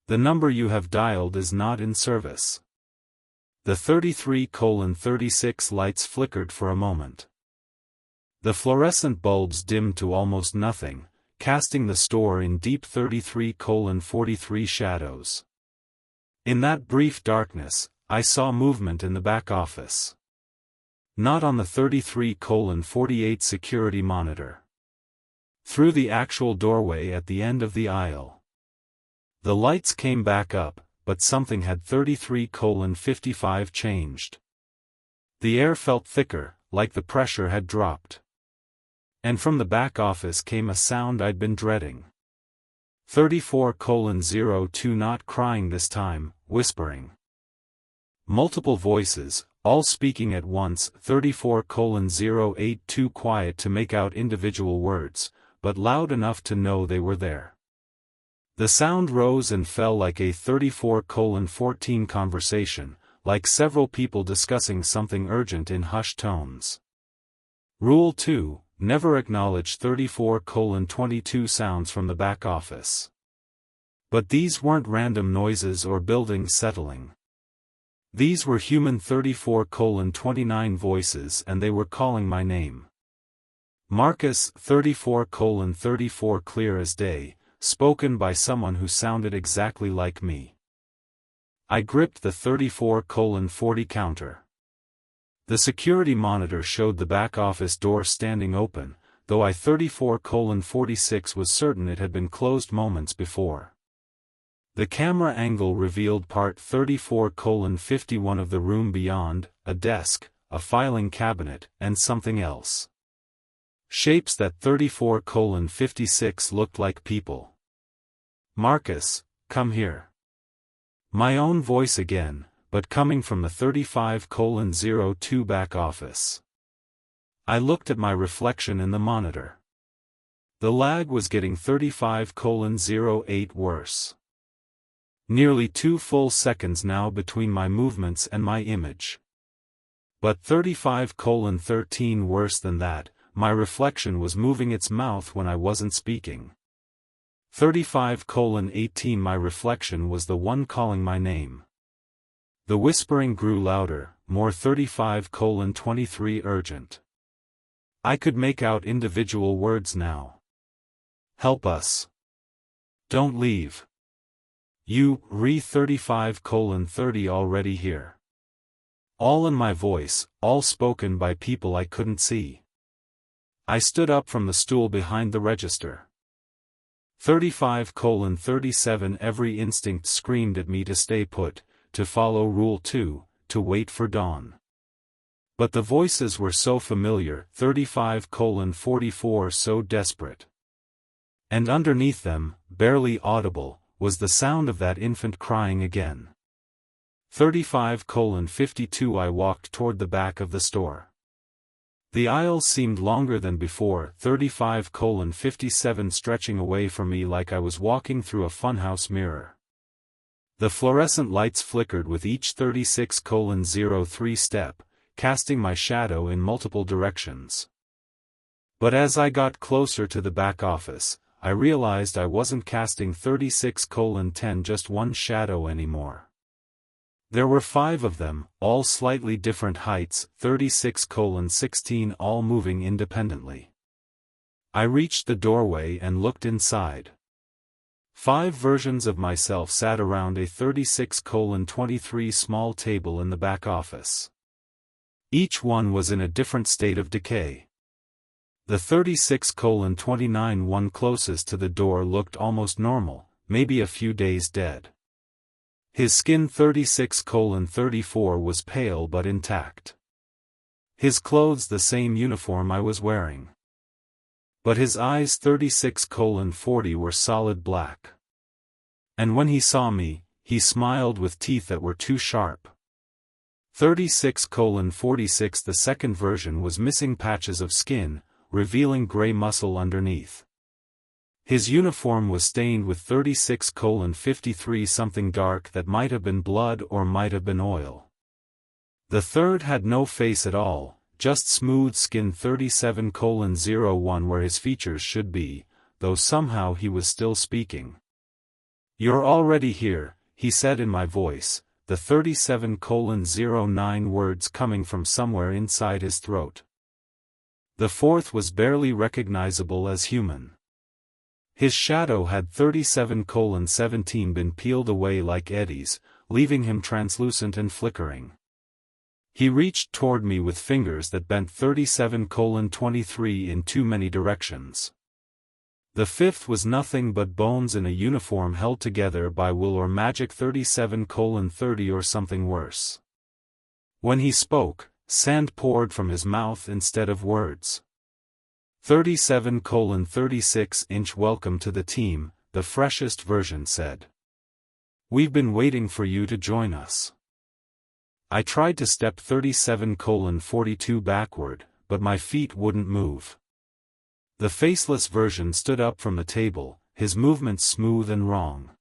The number you have dialed is not in service. The 33:36 lights flickered for a moment. The fluorescent bulbs dimmed to almost nothing, casting the store in deep 33:43 shadows. In that brief darkness, I saw movement in the back office. Not on the 33:48 security monitor. Through the actual doorway at the end of the aisle. The lights came back up, but something had 33:55 changed. The air felt thicker, like the pressure had dropped. And from the back office came a sound I'd been dreading. 34:02 Not crying this time, whispering. Multiple voices, all speaking at once. 34:08 Too quiet to make out individual words, but loud enough to know they were there. The sound rose and fell like a 34:14 conversation, like several people discussing something urgent in hushed tones. Rule 2, never acknowledge 34:22 sounds from the back office. But these weren't random noises or buildings settling. These were human 34:29 voices, and they were calling my name. Marcus 34:34 clear as day, spoken by someone who sounded exactly like me. I gripped the 34:40 counter. The security monitor showed the back office door standing open, though I 34:46 was certain it had been closed moments before. The camera angle revealed part 34:51 of the room beyond, a desk, a filing cabinet, and something else. Shapes that 34:56 looked like people. Marcus, come here. My own voice again, but coming from the 35:02 back office. I looked at my reflection in the monitor. The lag was getting 35:08 worse. Nearly 2 full seconds now between my movements and my image. But 35:13 worse than that, my reflection was moving its mouth when I wasn't speaking. 35:18 My reflection was the one calling my name. The whispering grew louder, more 35:23 urgent. I could make out individual words now. Help us. Don't leave. You, Re-35:30 already here. All in my voice, all spoken by people I couldn't see. I stood up from the stool behind the register. 35:37 Every instinct screamed at me to stay put, to follow Rule 2, to wait for dawn. But the voices were so familiar, 35:44 so desperate. And underneath them, barely audible, was the sound of that infant crying again. 35:52 I walked toward the back of the store. The aisles seemed longer than before, 35:57 stretching away from me like I was walking through a funhouse mirror. The fluorescent lights flickered with each 36:03 step, casting my shadow in multiple directions. But as I got closer to the back office, I realized I wasn't casting 36:10 just one shadow anymore. There were 5 of them, all slightly different heights, 36:16 all moving independently. I reached the doorway and looked inside. 5 versions of myself sat around a 36:23 small table in the back office. Each one was in a different state of decay. The 36:29 one closest to the door looked almost normal, maybe a few days dead. His skin 36:34 was pale but intact. His clothes the same uniform I was wearing. But his eyes 36:40 were solid black. And when he saw me, he smiled with teeth that were too sharp. 36:46 The second version was missing patches of skin, revealing gray muscle underneath. His uniform was stained with 36:53 something dark that might have been blood or might have been oil. The third had no face at all, just smooth skin 37:01 where his features should be, though somehow he was still speaking. "You're already here," he said in my voice, the 37:09 words coming from somewhere inside his throat. The fourth was barely recognizable as human. His shadow had 37:17 been peeled away like eddies, leaving him translucent and flickering. He reached toward me with fingers that bent 37:23 in too many directions. The fifth was nothing but bones in a uniform held together by will or magic 37:30 or something worse. When he spoke, sand poured from his mouth instead of words. 37:36 Welcome to the team, the freshest version said. "We've been waiting for you to join us." I tried to step 37:42 backward, but my feet wouldn't move. The faceless version stood up from the table, his movements smooth and wrong.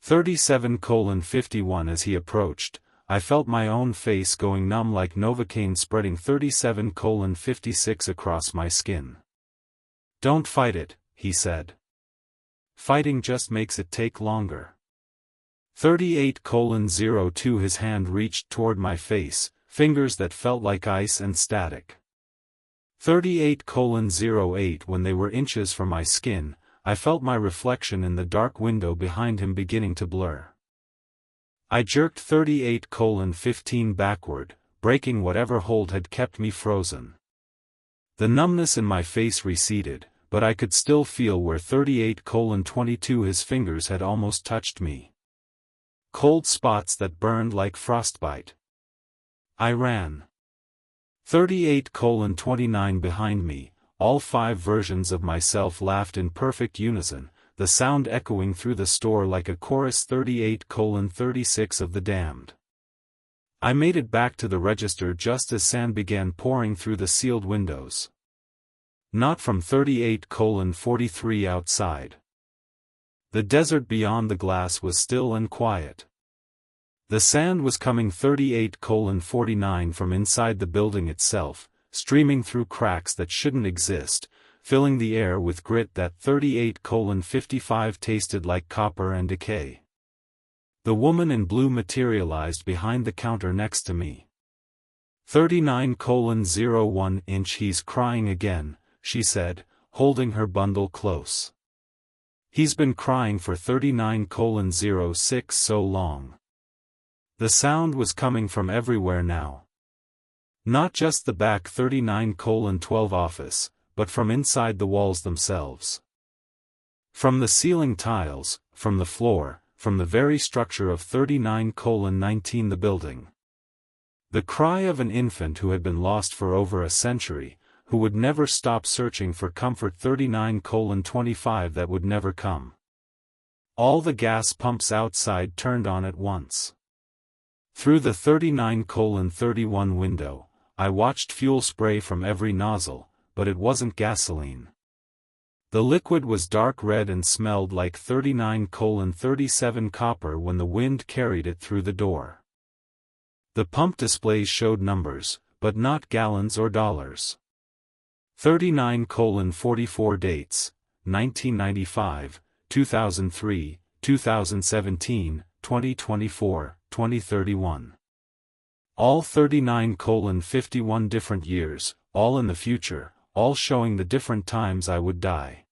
37:51 As he approached, I felt my own face going numb like Novocaine spreading 37:56 across my skin. "Don't fight it," he said. "Fighting just makes it take longer." 38:02 His hand reached toward my face, fingers that felt like ice and static. 38:08 When they were inches from my skin, I felt my reflection in the dark window behind him beginning to blur. I jerked 38:15 backward, breaking whatever hold had kept me frozen. The numbness in my face receded, but I could still feel where 38:22 his fingers had almost touched me. Cold spots that burned like frostbite. I ran. 38:29 behind me, all 5 versions of myself laughed in perfect unison, the sound echoing through the store like a chorus 38:36 of the damned. I made it back to the register just as sand began pouring through the sealed windows. Not from 38:43 outside. The desert beyond the glass was still and quiet. The sand was coming 38:49 from inside the building itself, streaming through cracks that shouldn't exist, filling the air with grit that 38:55 tasted like copper and decay. The woman in blue materialized behind the counter next to me. 39:01 inch. He's crying again, she said, holding her bundle close. He's been crying for 39:06 so long. The sound was coming from everywhere now. Not just the back 39:12 office, but from inside the walls themselves. From the ceiling tiles, from the floor, from the very structure of 39:19 the building. The cry of an infant who had been lost for over a century, who would never stop searching for comfort. 39:25 that would never come. All the gas pumps outside turned on at once. Through the 39:31 window, I watched fuel spray from every nozzle, but it wasn't gasoline. The liquid was dark red and smelled like 39:37 copper when the wind carried it through the door. The pump displays showed numbers, but not gallons or dollars. 39:44 dates, 1995, 2003, 2017, 2024, 2031. All 39:51 different years, all in the future, all showing the different times I would die.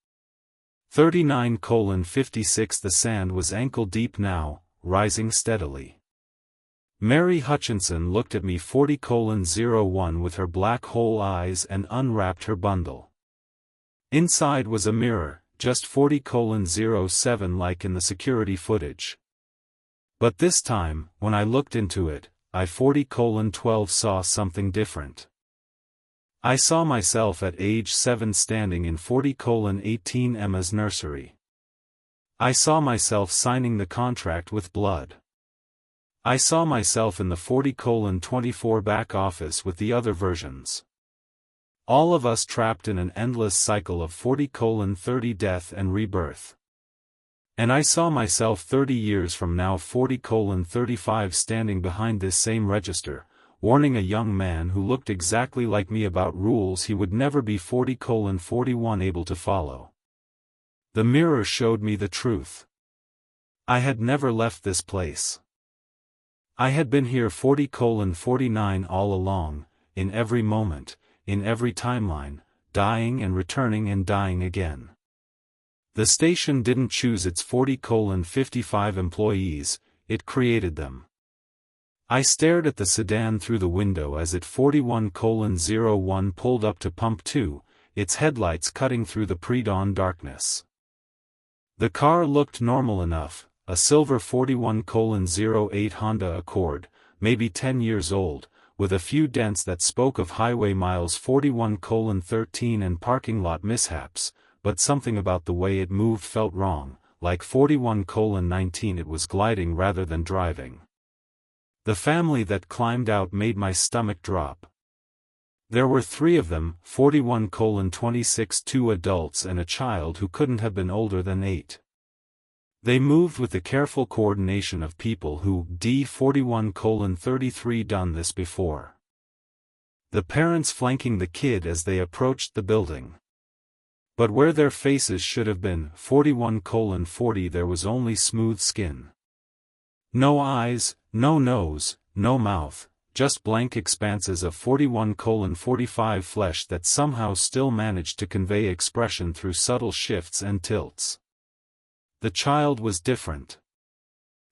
39:56 The sand was ankle deep now, rising steadily. Mary Hutchinson looked at me 40:01 with her black hole eyes and unwrapped her bundle. Inside was a mirror, just 40:07 like in the security footage. But this time, when I looked into it, I 40:12 saw something different. I saw myself at age 7 standing in 40:18 Emma's nursery. I saw myself signing the contract with blood. I saw myself in the 40:24 back office with the other versions. All of us trapped in an endless cycle of 40:30 death and rebirth. And I saw myself 30 years from now 40:35 standing behind this same register, warning a young man who looked exactly like me about rules he would never be 40:41 able to follow. The mirror showed me the truth. I had never left this place. I had been here 40:49 all along, in every moment, in every timeline, dying and returning and dying again. The station didn't choose its 40:55 employees, it created them. I stared at the sedan through the window as it 41:01 pulled up to pump 2, its headlights cutting through the pre-dawn darkness. The car looked normal enough, a silver 41:08 Honda Accord, maybe 10 years old, with a few dents that spoke of highway miles 41:13 and parking lot mishaps, but something about the way it moved felt wrong, like 41:19 it was gliding rather than driving. The family that climbed out made my stomach drop. There were 3 of them, 41:26 2 adults and a child who couldn't have been older than 8. They moved with the careful coordination of people who 41:33 done this before. The parents flanking the kid as they approached the building. But where their faces should have been 41:40 there was only smooth skin. No eyes, no nose, no mouth, just blank expanses of 41:45 flesh that somehow still managed to convey expression through subtle shifts and tilts. The child was different.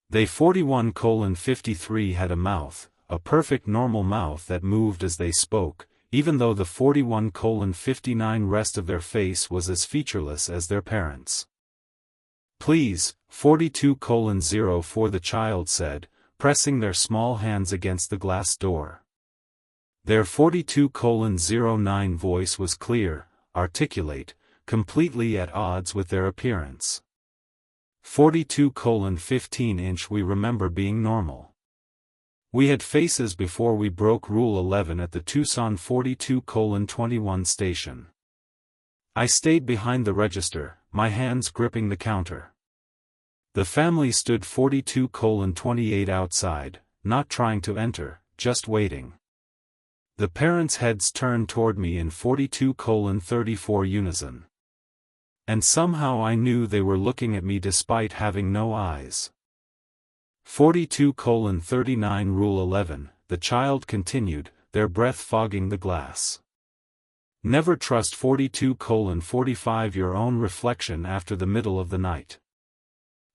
They 41:53 had a mouth, a perfect normal mouth that moved as they spoke, even though the 41:59 rest of their face was as featureless as their parents. Please, 42:04 the child said, pressing their small hands against the glass door. Their 42:09 voice was clear, articulate, completely at odds with their appearance. 42:15 inch we remember being normal. We had faces before we broke Rule 11 at the Tucson 42:21 station. I stayed behind the register, my hands gripping the counter. The family stood 42:28 outside, not trying to enter, just waiting. The parents' heads turned toward me in 42:34 unison. And somehow I knew they were looking at me despite having no eyes. 42:39 Rule 11, the child continued, their breath fogging the glass. Never trust 42:45 your own reflection after the middle of the night.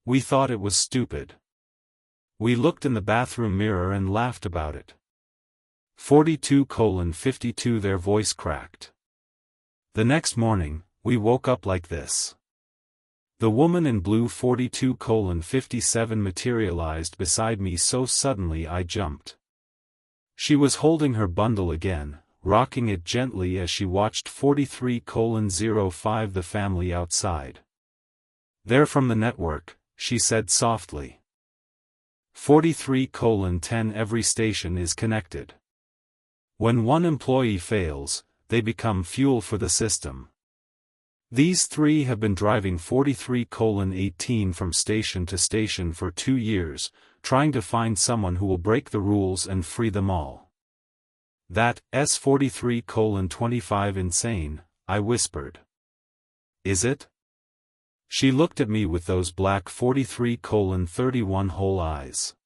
We thought it was stupid. We looked in the bathroom mirror and laughed about it. 42:52 their voice cracked. The next morning, we woke up like this. The woman in blue 42:57 materialized beside me so suddenly I jumped. She was holding her bundle again, rocking it gently as she watched 43:05 the family outside. "They're from the network," she said softly. 43:10 every station is connected. When one employee fails, they become fuel for the system. These three have been driving 43:18 from station to station for 2 years, trying to find someone who will break the rules and free them all. "That's 43:25 insane," I whispered. "Is it?" She looked at me with those black 43:31 whole eyes.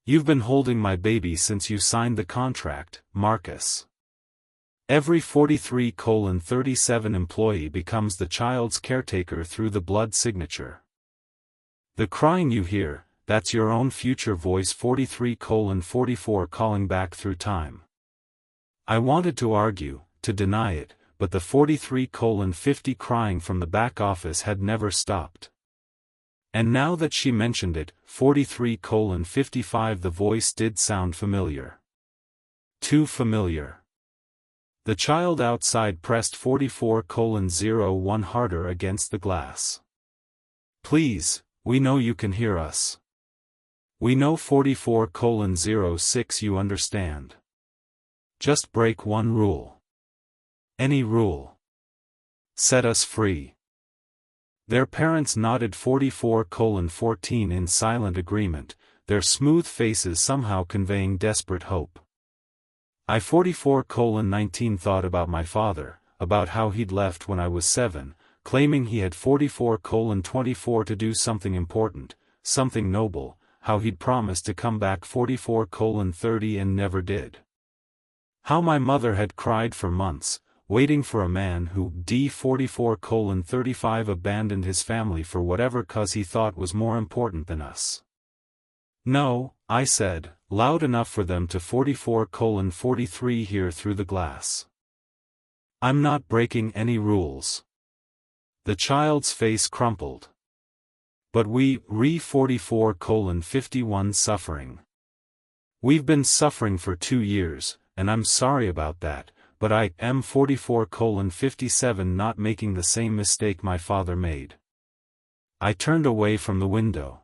"You've been holding my baby since you signed the contract, Marcus. Every 43:37 employee becomes the child's caretaker through the blood signature. The crying you hear, that's your own future voice 43:44 calling back through time." I wanted to argue, to deny it, but the 43:50 crying from the back office had never stopped. And now that she mentioned it, 43:55 the voice did sound familiar. Too familiar. The child outside pressed 44:01 harder against the glass. "Please, we know you can hear us. We know 44:06 you understand. Just break one rule. Any rule. Set us free." Their parents nodded 44:14 in silent agreement, their smooth faces somehow conveying desperate hope. I 44:19 thought about my father, about how he'd left when I was 7, claiming he had 44:24 to do something important, something noble, how he'd promised to come back 44:30 and never did. How my mother had cried for months, waiting for a man who 44:35 abandoned his family for whatever cause he thought was more important than us. "No," I said, loud enough for them to 44:43 hear through the glass. "I'm not breaking any rules." The child's face crumpled. "But we, 44:51 suffering. We've been suffering for 2 years, and I'm sorry about that, but I am 44:57 not making the same mistake my father made." I turned away from the window.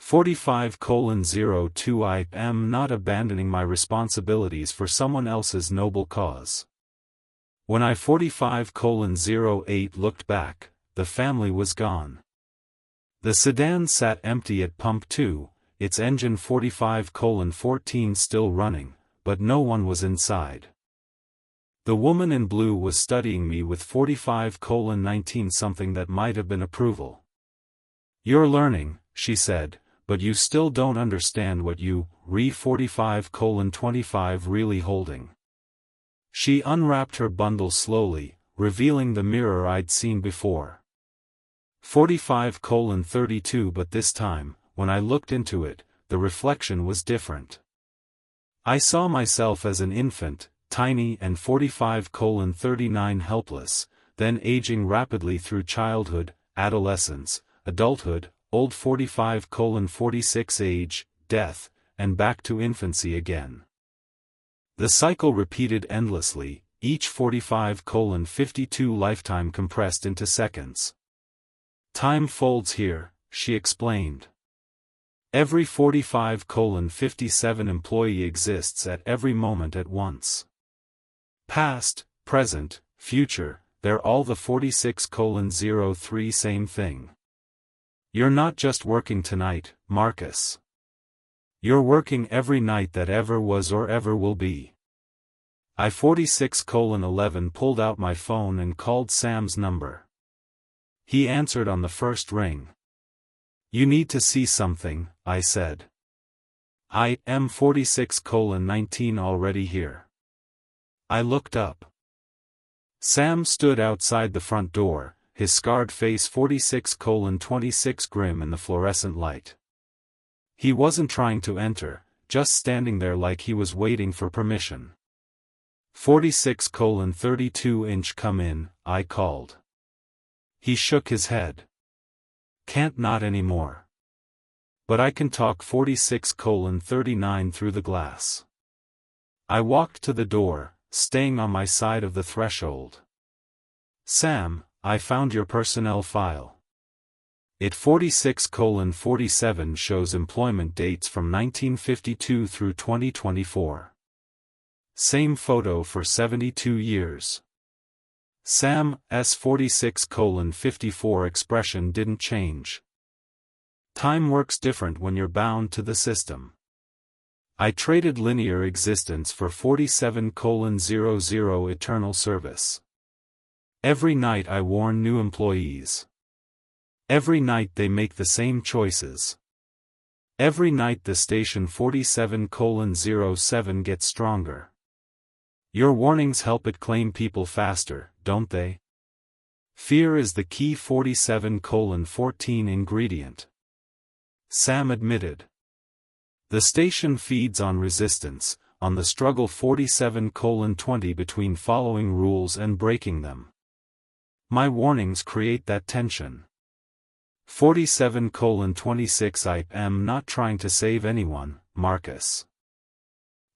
45:02 I am not abandoning my responsibilities for someone else's noble cause. When I 45:08 looked back, the family was gone. The sedan sat empty at pump 2, its engine 45:14 still running, but no one was inside. The woman in blue was studying me with 45:19 something that might have been approval. "You're learning," she said, "but you still don't understand what you, 45:25 really holding." She unwrapped her bundle slowly, revealing the mirror I'd seen before. 45:32 but this time, when I looked into it, the reflection was different. I saw myself as an infant, tiny and 45:39 helpless, then aging rapidly through childhood, adolescence, adulthood, old 45:46 age, death, and back to infancy again. The cycle repeated endlessly, each 45:52 lifetime compressed into seconds. "Time folds here," she explained. "Every 45:57 employee exists at every moment at once. Past, present, future, they're all the 46:03 same thing. You're not just working tonight, Marcus. You're working every night that ever was or ever will be." I 46:11 pulled out my phone and called Sam's number. He answered on the first ring. "You need to see something," I said. I am 46:19 already here. I looked up. Sam stood outside the front door, his scarred face 46:26 grim in the fluorescent light. He wasn't trying to enter, just standing there like he was waiting for permission. 46:32 come in, I called. He shook his head. Can't not anymore. But I can talk 46:39 through the glass. I walked to the door, staying on my side of the threshold. Sam, I found your personnel file. It 46:47 shows employment dates from 1952 through 2024. Same photo for 72 years. Sam's 46:54 expression didn't change. Time works different when you're bound to the system. I traded linear existence for 47:00 eternal service. Every night I warn new employees. Every night they make the same choices. Every night the station 47:07 gets stronger. Your warnings help it claim people faster, don't they? Fear is the key 47:14 ingredient. Sam admitted. The station feeds on resistance, on the struggle 47:20 between following rules and breaking them. My warnings create that tension. 47:26 I am not trying to save anyone, Marcus.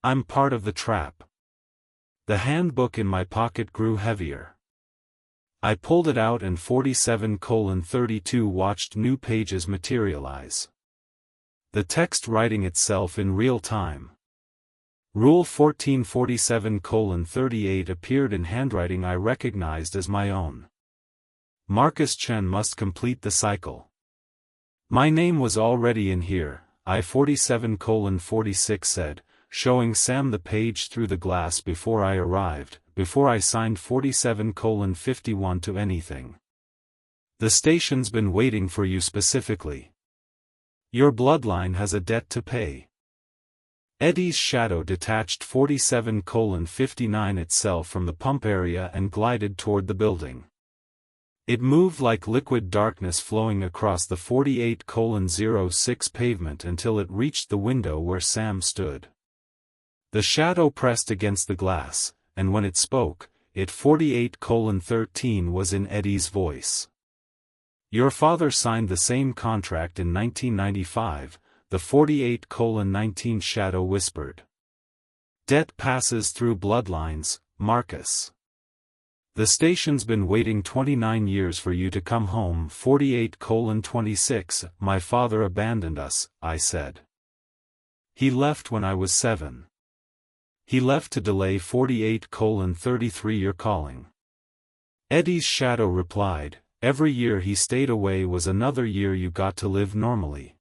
I'm part of the trap. The handbook in my pocket grew heavier. I pulled it out and 47:32 watched new pages materialize. The text writing itself in real time. Rule 1447:38 appeared in handwriting I recognized as my own. Marcus Chen must complete the cycle. My name was already in here, I 47:46 said, showing Sam the page through the glass before I arrived, before I signed 47:51 to anything. The station's been waiting for you specifically. Your bloodline has a debt to pay. Eddie's shadow detached 47:59 itself from the pump area and glided toward the building. It moved like liquid darkness flowing across the 48:06 pavement until it reached the window where Sam stood. The shadow pressed against the glass, and when it spoke, it 48:13 was in Eddie's voice. Your father signed the same contract in 1995, the 48:19 shadow whispered. Debt passes through bloodlines, Marcus. The station's been waiting 29 years for you to come home 48:26, my father abandoned us, I said. He left when I was 7. He left to delay 48:33 your calling. Eddie's shadow replied, every year he stayed away was another year you got to live normally.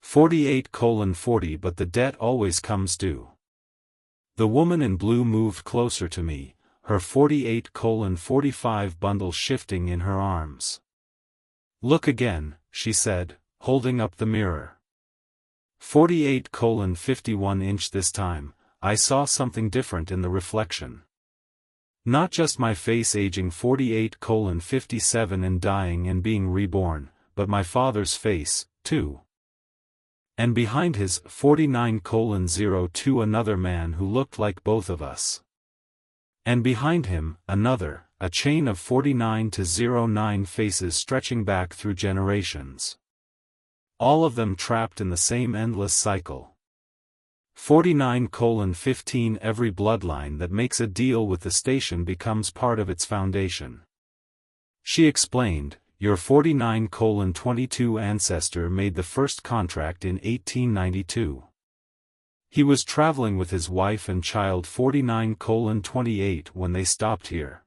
48:40 but the debt always comes due. The woman in blue moved closer to me, her 48:45 bundle shifting in her arms. Look again, she said, holding up the mirror. 48:51 this time, I saw something different in the reflection. Not just my face aging 48:57 and dying and being reborn, but my father's face, too. And behind his 49:02 another man who looked like both of us. And behind him, another, a chain of 49:09 faces stretching back through generations. All of them trapped in the same endless cycle. 49:15 every bloodline that makes a deal with the station becomes part of its foundation. She explained, your 49:22 ancestor made the first contract in 1892. He was traveling with his wife and child 49:28 when they stopped here.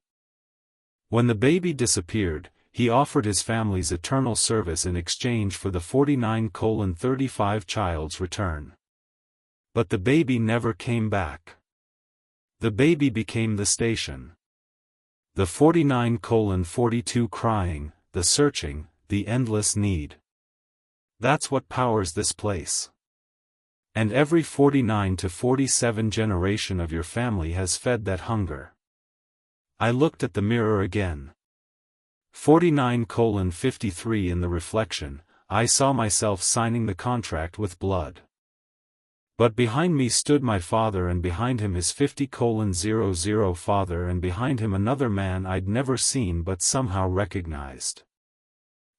When the baby disappeared, he offered his family's eternal service in exchange for the 49:35 child's return. But the baby never came back. The baby became the station. The 49:42 crying, the searching, the endless need. That's what powers this place. And every 49 to 47 generation of your family has fed that hunger. I looked at the mirror again. 49:53 in the reflection, I saw myself signing the contract with blood. But behind me stood my father, and behind him his 50:00 father, and behind him another man I'd never seen but somehow recognized.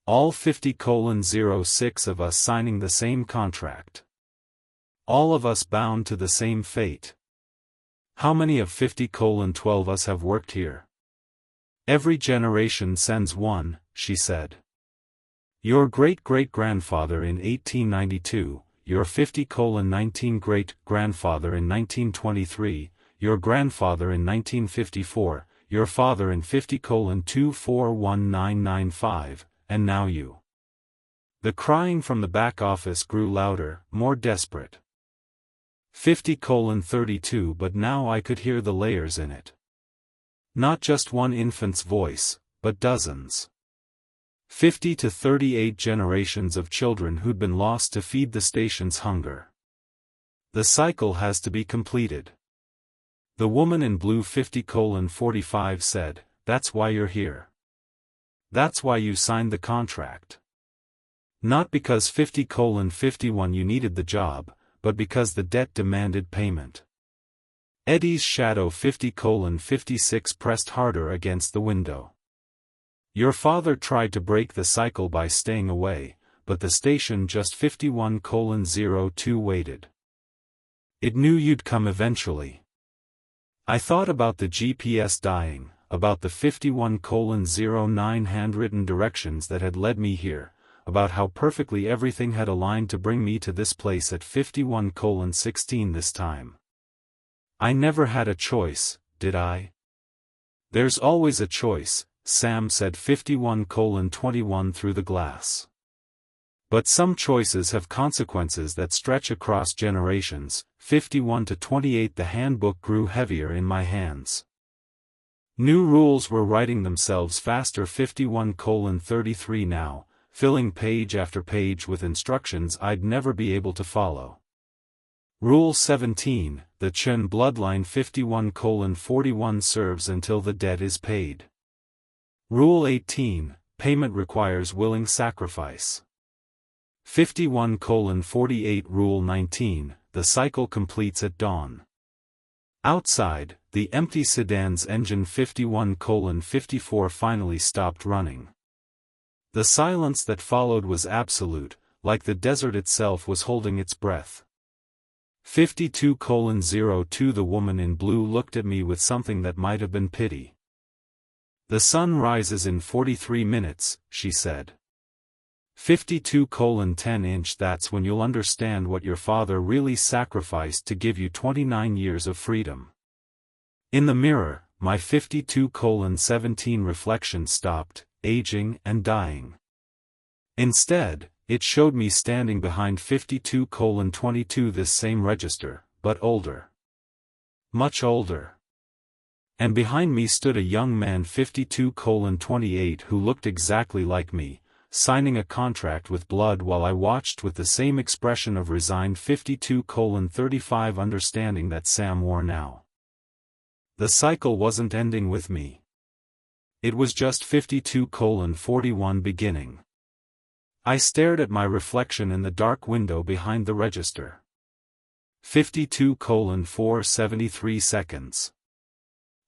All 50:06 of us signing the same contract. All of us bound to the same fate. How many of 50:12 us have worked here? Every generation sends one, she said. Your great-great-grandfather in 1892, your 50:19 great-grandfather in 1923, your grandfather in 1954, your father in 50:241995, and now you. The crying from the back office grew louder, more desperate. 50:32, but now I could hear the layers in it. Not just one infant's voice, but dozens. 50 to 38 generations of children who'd been lost to feed the station's hunger. The cycle has to be completed. The woman in blue 50:45 said, "That's why you're here. That's why you signed the contract. Not because 50:51 you needed the job, but because the debt demanded payment." Eddie's shadow 50:56 pressed harder against the window. Your father tried to break the cycle by staying away, but the station just 51:02 waited. It knew you'd come eventually. I thought about the GPS dying, about the 51:09 handwritten directions that had led me here, about how perfectly everything had aligned to bring me to this place at 51:16 this time. I never had a choice, did I? There's always a choice, Sam said 51:21 through the glass. But some choices have consequences that stretch across generations. 51:28 The handbook grew heavier in my hands. New rules were writing themselves faster. 51:33 now, filling page after page with instructions I'd never be able to follow. Rule 17, the Chen bloodline 51:41 serves until the debt is paid. Rule 18, payment requires willing sacrifice. 51:48 Rule 19, the cycle completes at dawn. Outside, the empty sedan's engine 51:54 finally stopped running. The silence that followed was absolute, like the desert itself was holding its breath. 52:02 The woman in blue looked at me with something that might have been pity. The sun rises in 43 minutes, she said. 52:10 That's when you'll understand what your father really sacrificed to give you 29 years of freedom. In the mirror, my 52:17 reflection stopped, aging and dying. Instead, it showed me standing behind 52:22 this same register, but older. Much older. And behind me stood a young man 52:28 who looked exactly like me, signing a contract with blood while I watched with the same expression of resigned 52:35 understanding that Sam wore now. The cycle wasn't ending with me. It was just 52:41 beginning. I stared at my reflection in the dark window behind the register. 52:473 seconds.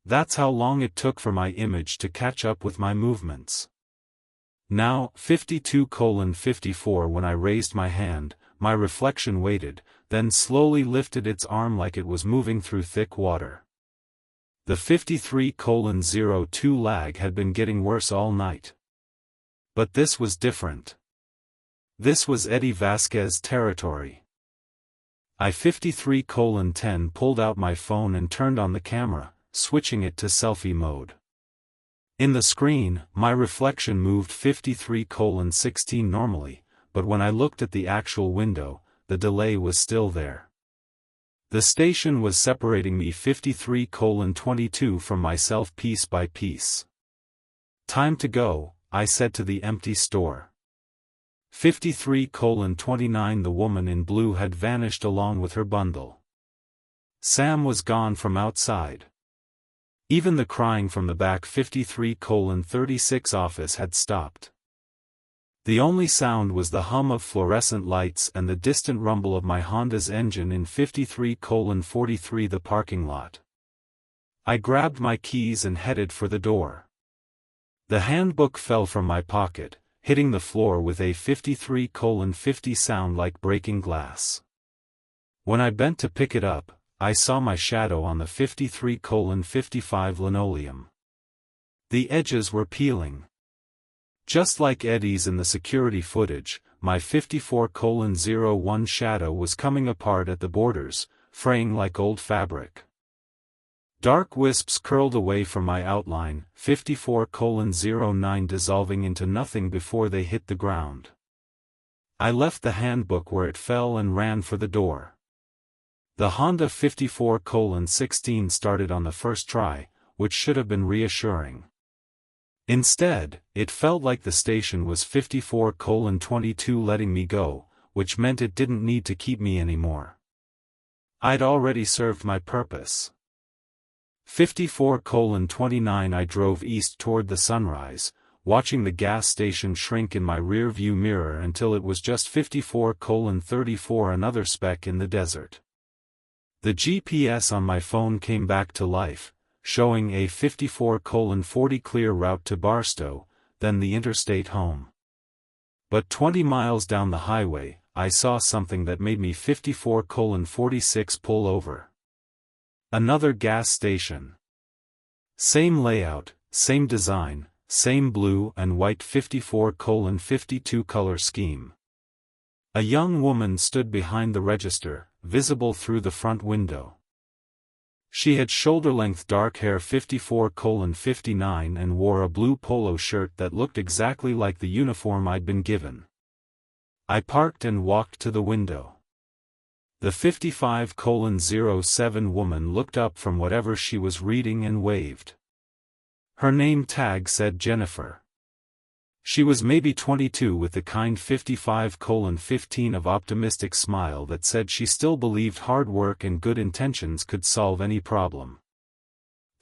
That's how long it took for my image to catch up with my movements. Now, 52:54 when I raised my hand, my reflection waited, then slowly lifted its arm like it was moving through thick water. The 53:02 lag had been getting worse all night. But this was different. This was Eddie Vasquez territory. I 53:10 pulled out my phone and turned on the camera, switching it to selfie mode. In the screen, my reflection moved 53:16 normally, but when I looked at the actual window, the delay was still there. The station was separating me 53:22 from myself piece by piece. Time to go, I said to the empty store. 53:29 The woman in blue had vanished along with her bundle. Sam was gone from outside. Even the crying from the back 53:36 office had stopped. The only sound was the hum of fluorescent lights and the distant rumble of my Honda's engine in 53:43 the parking lot. I grabbed my keys and headed for the door. The handbook fell from my pocket, hitting the floor with a 53:50 sound like breaking glass. When I bent to pick it up, I saw my shadow on the 53:55 linoleum. The edges were peeling. Just like Eddie's in the security footage, my 54:01 shadow was coming apart at the borders, fraying like old fabric. Dark wisps curled away from my outline, 54:09 dissolving into nothing before they hit the ground. I left the handbook where it fell and ran for the door. The Honda 54:16 started on the first try, which should have been reassuring. Instead, it felt like the station was 54:22 letting me go, which meant it didn't need to keep me anymore. I'd already served my purpose. 54:29 I drove east toward the sunrise, watching the gas station shrink in my rear-view mirror until it was just 54:34 another speck in the desert. The GPS on my phone came back to life, showing a 54:40 clear route to Barstow, then the interstate home. But 20 miles down the highway, I saw something that made me 54:46 pull over. Another gas station. Same layout, same design, same blue and white 54:52 color scheme. A young woman stood behind the register, visible through the front window. She had shoulder-length dark hair 54:59 and wore a blue polo shirt that looked exactly like the uniform I'd been given. I parked and walked to the window. The 55:07 woman looked up from whatever she was reading and waved. Her name tag said Jennifer. She was maybe 22 with the kind 55:15 of optimistic smile that said she still believed hard work and good intentions could solve any problem.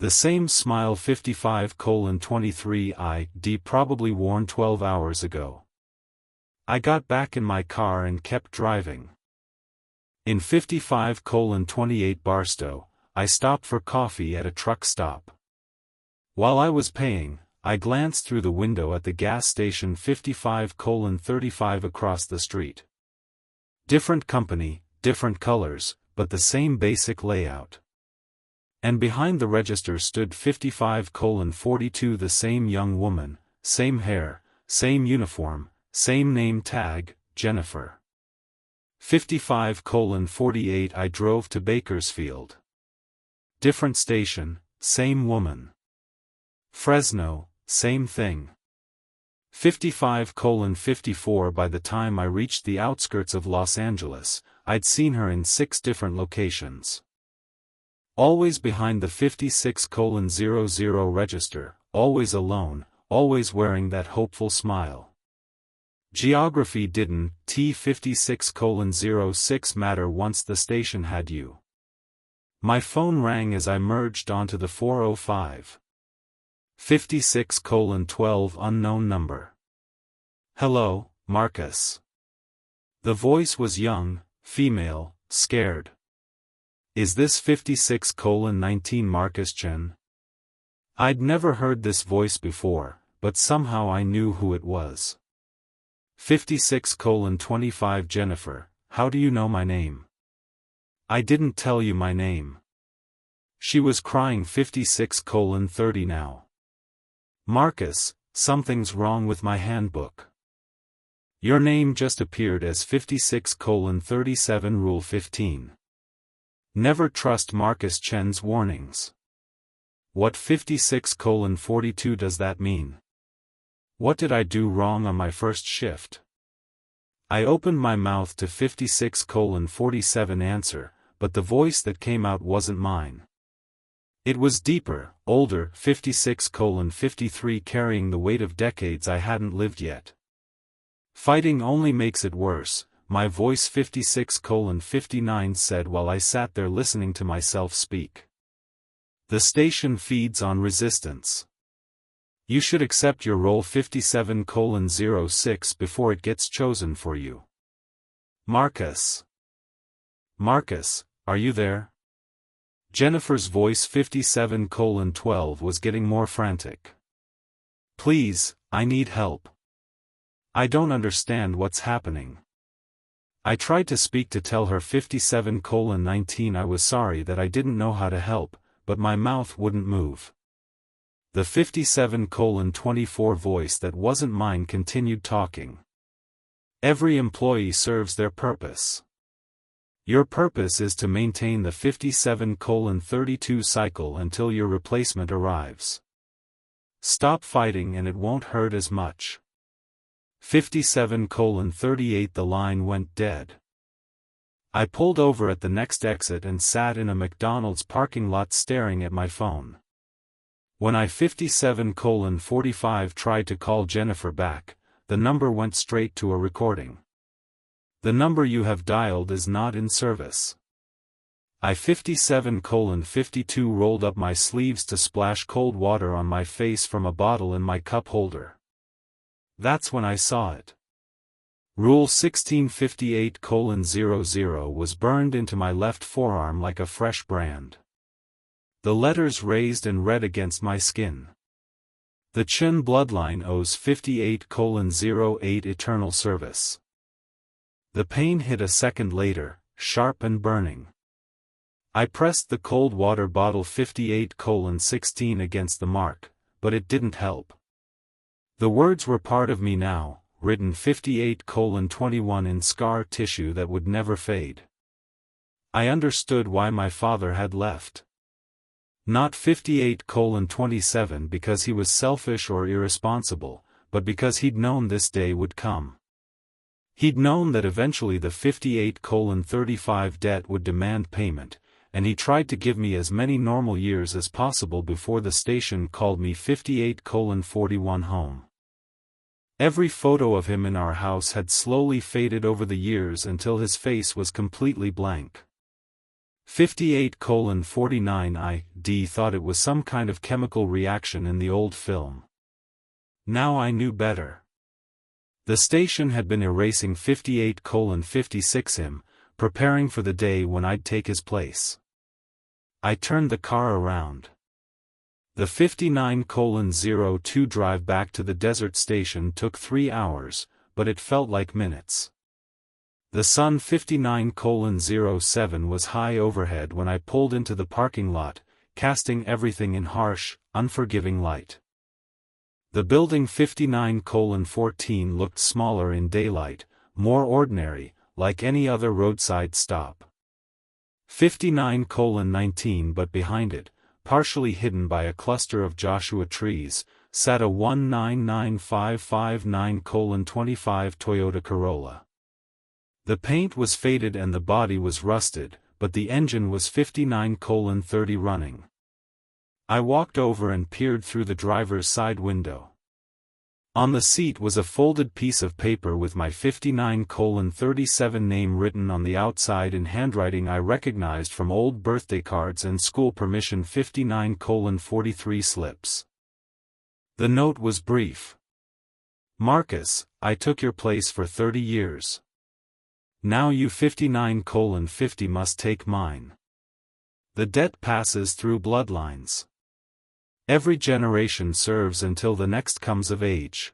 The same smile 55:23 ID probably worn 12 hours ago. I got back in my car and kept driving. In 55:28 Barstow, I stopped for coffee at a truck stop. While I was paying, I glanced through the window at the gas station 55:35 across the street. Different company, different colors, but the same basic layout. And behind the register stood 55:42 the same young woman, same hair, same uniform, same name tag, Jennifer. 55:48 I drove to Bakersfield. Different station, same woman. Fresno, same thing. 55:54 By the time I reached the outskirts of Los Angeles, I'd seen her in 6 different locations. Always behind the 56:00 register, always alone, always wearing that hopeful smile. Geography didn't T56:06 matter once the station had you. My phone rang as I merged onto the 405. 56:12 unknown number. Hello, Marcus. The voice was young, female, scared. Is this 56:19 Marcus Chen? I'd never heard this voice before, but somehow I knew who it was. 56:25 Jennifer, how do you know my name? I didn't tell you my name. She was crying 56:30 now. Marcus, something's wrong with my handbook. Your name just appeared as 56:37 Rule 15. Never trust Marcus Chen's warnings. What 56:42 does that mean? What did I do wrong on my first shift? I opened my mouth to 56:47 answer, but the voice that came out wasn't mine. It was deeper, older, 56:53 carrying the weight of decades I hadn't lived yet. Fighting only makes it worse, my voice 56:59 said while I sat there listening to myself speak. The station feeds on resistance. You should accept your role 57:06 before it gets chosen for you. Marcus. Marcus, are you there? Jennifer's voice 57:12 was getting more frantic. Please, I need help. I don't understand what's happening. I tried to speak to tell her 57:19 I was sorry that I didn't know how to help, but my mouth wouldn't move. The 57:24 voice that wasn't mine continued talking. Every employee serves their purpose. Your purpose is to maintain the 57:32 cycle until your replacement arrives. Stop fighting and it won't hurt as much. 57:38 The line went dead. I pulled over at the next exit and sat in a McDonald's parking lot staring at my phone. When I 57:45 tried to call Jennifer back, the number went straight to a recording. The number you have dialed is not in service. I 57:52 rolled up my sleeves to splash cold water on my face from a bottle in my cup holder. That's when I saw it. Rule 1658:00 was burned into my left forearm like a fresh brand. The letters raised and red against my skin. The Chen bloodline owes 58:08 eternal service. The pain hit a second later, sharp and burning. I pressed the cold water bottle 58:16 against the mark, but it didn't help. The words were part of me now, written 58:21 in scar tissue that would never fade. I understood why my father had left. Not 58:27 because he was selfish or irresponsible, but because he'd known this day would come. He'd known that eventually the 58:35 debt would demand payment, and he tried to give me as many normal years as possible before the station called me 58:41 home. Every photo of him in our house had slowly faded over the years until his face was completely blank. 58:49 I.D. thought it was some kind of chemical reaction in the old film. Now I knew better. The station had been erasing 58:56 him, preparing for the day when I'd take his place. I turned the car around. The 59:02 drive back to the desert station took 3 hours, but it felt like minutes. The sun 59:07 was high overhead when I pulled into the parking lot, casting everything in harsh, unforgiving light. The building 59:14 looked smaller in daylight, more ordinary, like any other roadside stop. 59:19 but behind it, partially hidden by a cluster of Joshua trees, sat a 199559:25 Toyota Corolla. The paint was faded and the body was rusted, but the engine was 59:30 running. I walked over and peered through the driver's side window. On the seat was a folded piece of paper with my 59:37 name written on the outside in handwriting I recognized from old birthday cards and school permission 59:43 slips. The note was brief. Marcus, I took your place for 30 years. Now you 59:50 must take mine. The debt passes through bloodlines. Every generation serves until the next comes of age.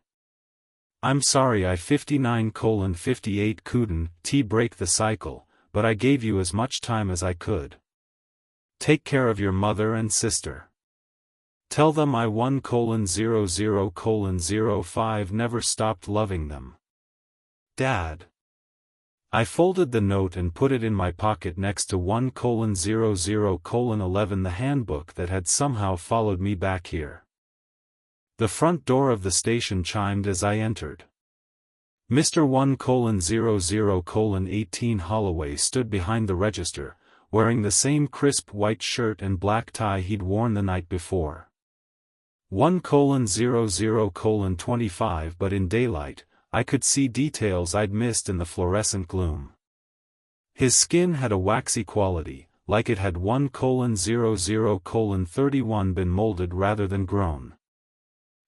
I'm sorry I 59:58 couldn't break the cycle, but I gave you as much time as I could. Take care of your mother and sister. Tell them I 1:00:05 never stopped loving them. Dad. I folded the note and put it in my pocket next to 1:00:11 the handbook that had somehow followed me back here. The front door of the station chimed as I entered. Mr. 1:00:18 Holloway stood behind the register, wearing the same crisp white shirt and black tie he'd worn the night before. 1:00:25 but in daylight, I could see details I'd missed in the fluorescent gloom. His skin had a waxy quality, like it had 1:00:31 been molded rather than grown.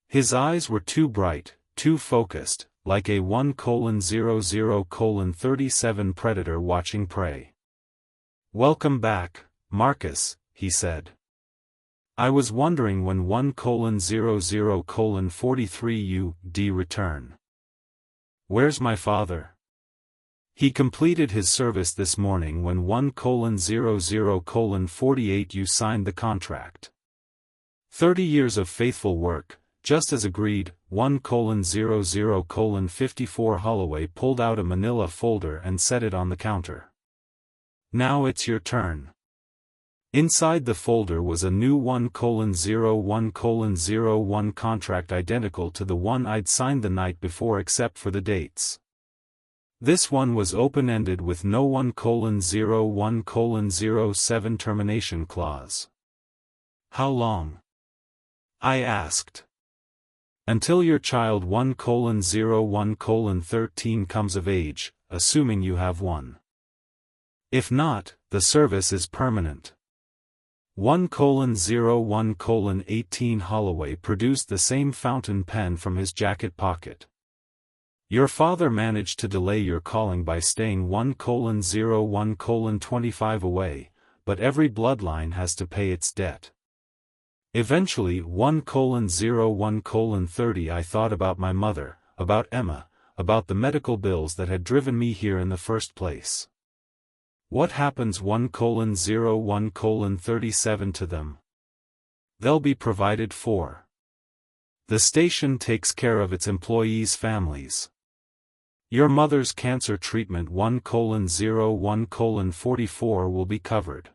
His eyes were too bright, too focused, like a 1:00:37 predator watching prey. "Welcome back, Marcus," he said. "I was wondering when 1:00:43 UD return. Where's my father? He completed his service this morning when 1:00:48 U signed the contract. 30 years of faithful work, just as agreed." 1:00:54 Holloway pulled out a manila folder and set it on the counter. "Now it's your turn." Inside the folder was a new 1:01:01 contract identical to the one I'd signed the night before except for the dates. This one was open-ended with no 1:01:07 termination clause. "How long?" I asked. "Until your child 1:01:13 comes of age, assuming you have one. If not, the service is permanent." 1:01:18 Holloway produced the same fountain pen from his jacket pocket. "Your father managed to delay your calling by staying 1:01:25 away, but every bloodline has to pay its debt. Eventually 1:01:30 I thought about my mother, about Emma, about the medical bills that had driven me here in the first place. What happens 1:01:37 to them? They'll be provided for. The station takes care of its employees' families. Your mother's cancer treatment 1:01:44 will be covered.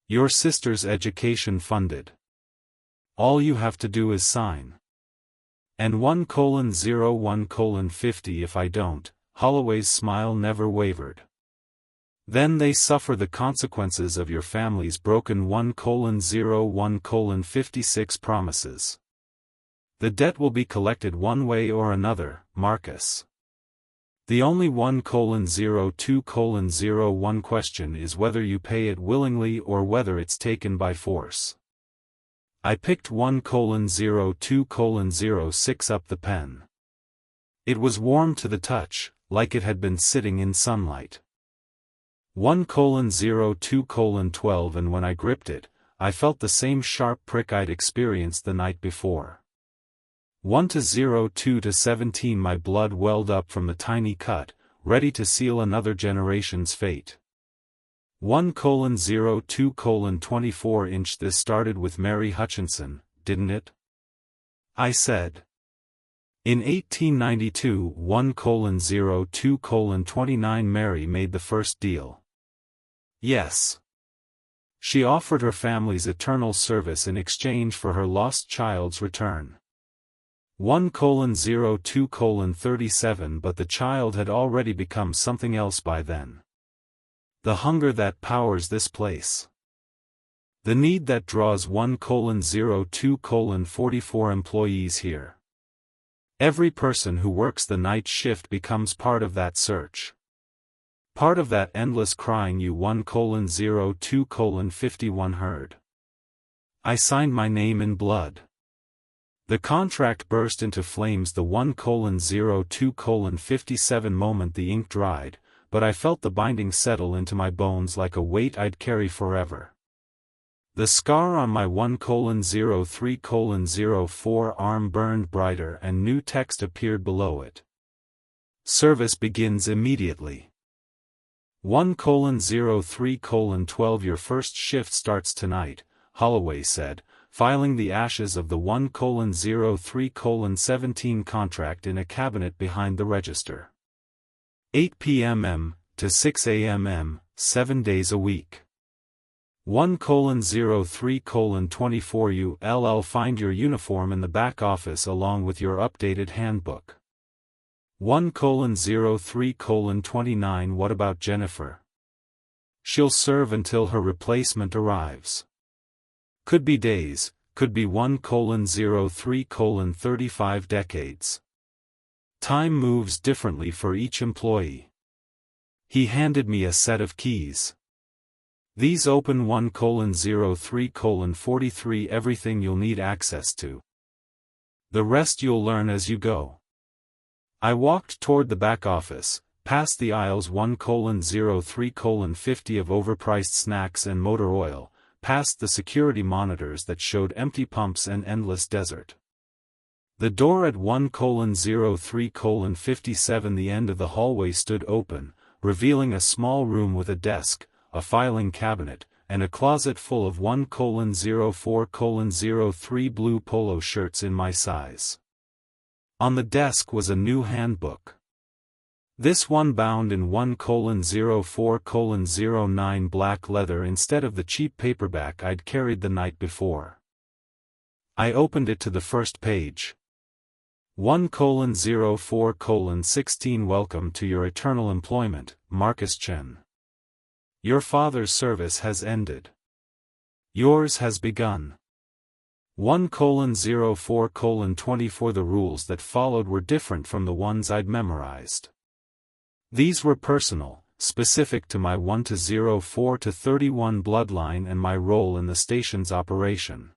Your sister's education funded. All you have to do is sign. And 1:01:50 if I don't." Holloway's smile never wavered. "Then they suffer the consequences of your family's broken 1:01:56 promises. The debt will be collected one way or another, Marcus. The only 1:02:01 question is whether you pay it willingly or whether it's taken by force." I picked 1:02:06 up the pen. It was warm to the touch, like it had been sitting in sunlight. 1:02:12 and when I gripped it, I felt the same sharp prick I'd experienced the night before. 1:02:17 My blood welled up from the tiny cut, ready to seal another generation's fate. 1:02:24 This started with Mary Hutchinson, didn't it? I said. In 1892 1:02:29 Mary made the first deal. Yes. She offered her family's eternal service in exchange for her lost child's return. 1:02:37 But the child had already become something else by then. The hunger that powers this place. The need that draws 1:02:44 employees here. Every person who works the night shift becomes part of that search. Part of that endless crying you 1:02:51 heard. I signed my name in blood. The contract burst into flames the 1:02:57 moment the ink dried, but I felt the binding settle into my bones like a weight I'd carry forever. The scar on my 1:03:04 arm burned brighter and new text appeared below it. Service begins immediately. 1:03:12 Your first shift starts tonight, Holloway said, filing the ashes of the 1:03:17 contract in a cabinet behind the register. 8 p.m. M. to 6 a.m. M., 7 days a week. 1:03:24 ULL Find your uniform in the back office along with your updated handbook. 1:03:29 What about Jennifer? She'll serve until her replacement arrives. Could be days, could be 1:03:35 decades. Time moves differently for each employee. He handed me a set of keys. These open 1:03:43 everything you'll need access to. The rest you'll learn as you go. I walked toward the back office, past the aisles 1:03:50 of overpriced snacks and motor oil, past the security monitors that showed empty pumps and endless desert. The door at 1:03:57 the end of the hallway stood open, revealing a small room with a desk, a filing cabinet, and a closet full of 1:04:03 blue polo shirts in my size. On the desk was a new handbook. This one bound in 1:04:09 black leather instead of the cheap paperback I'd carried the night before. I opened it to the first page. 1:04:16 Welcome to your eternal employment, Marcus Chen. Your father's service has ended. Yours has begun. 1:04:24 The rules that followed were different from the ones I'd memorized. These were personal, specific to my 1:04:31 bloodline and my role in the station's operation.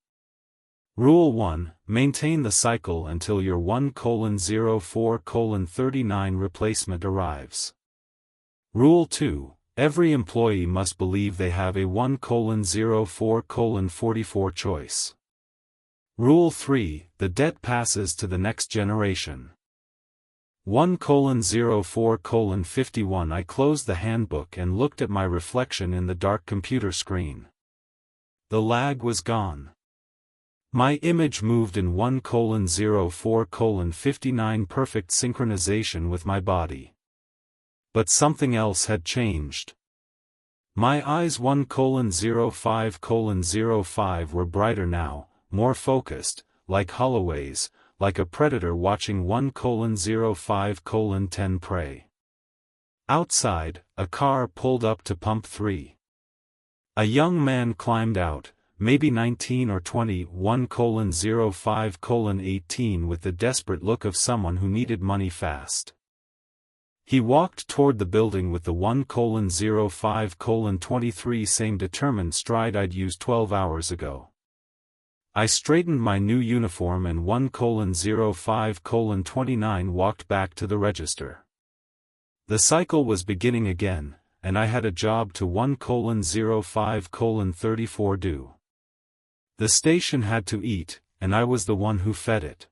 Rule 1, maintain the cycle until your 1:04:39 replacement arrives. Rule 2, every employee must believe they have a 1:04:44 choice. Rule 3, the debt passes to the next generation. 1:04:51 I closed the handbook and looked at my reflection in the dark computer screen. The lag was gone. My image moved in 1:04:59 perfect synchronization with my body. But something else had changed. My eyes 1:05:05 were brighter now, more focused, like Holloway's, like a predator watching 1:05:10 prey. Outside, a car pulled up to pump 3. A young man climbed out, maybe 19 or 20, 1:05:18 with the desperate look of someone who needed money fast. He walked toward the building with the 1:05:23 same determined stride I'd used 12 hours ago. I straightened my new uniform and 1:05:29 walked back to the register. The cycle was beginning again, and I had a job to 1:05:34 do. The station had to eat, and I was the one who fed it.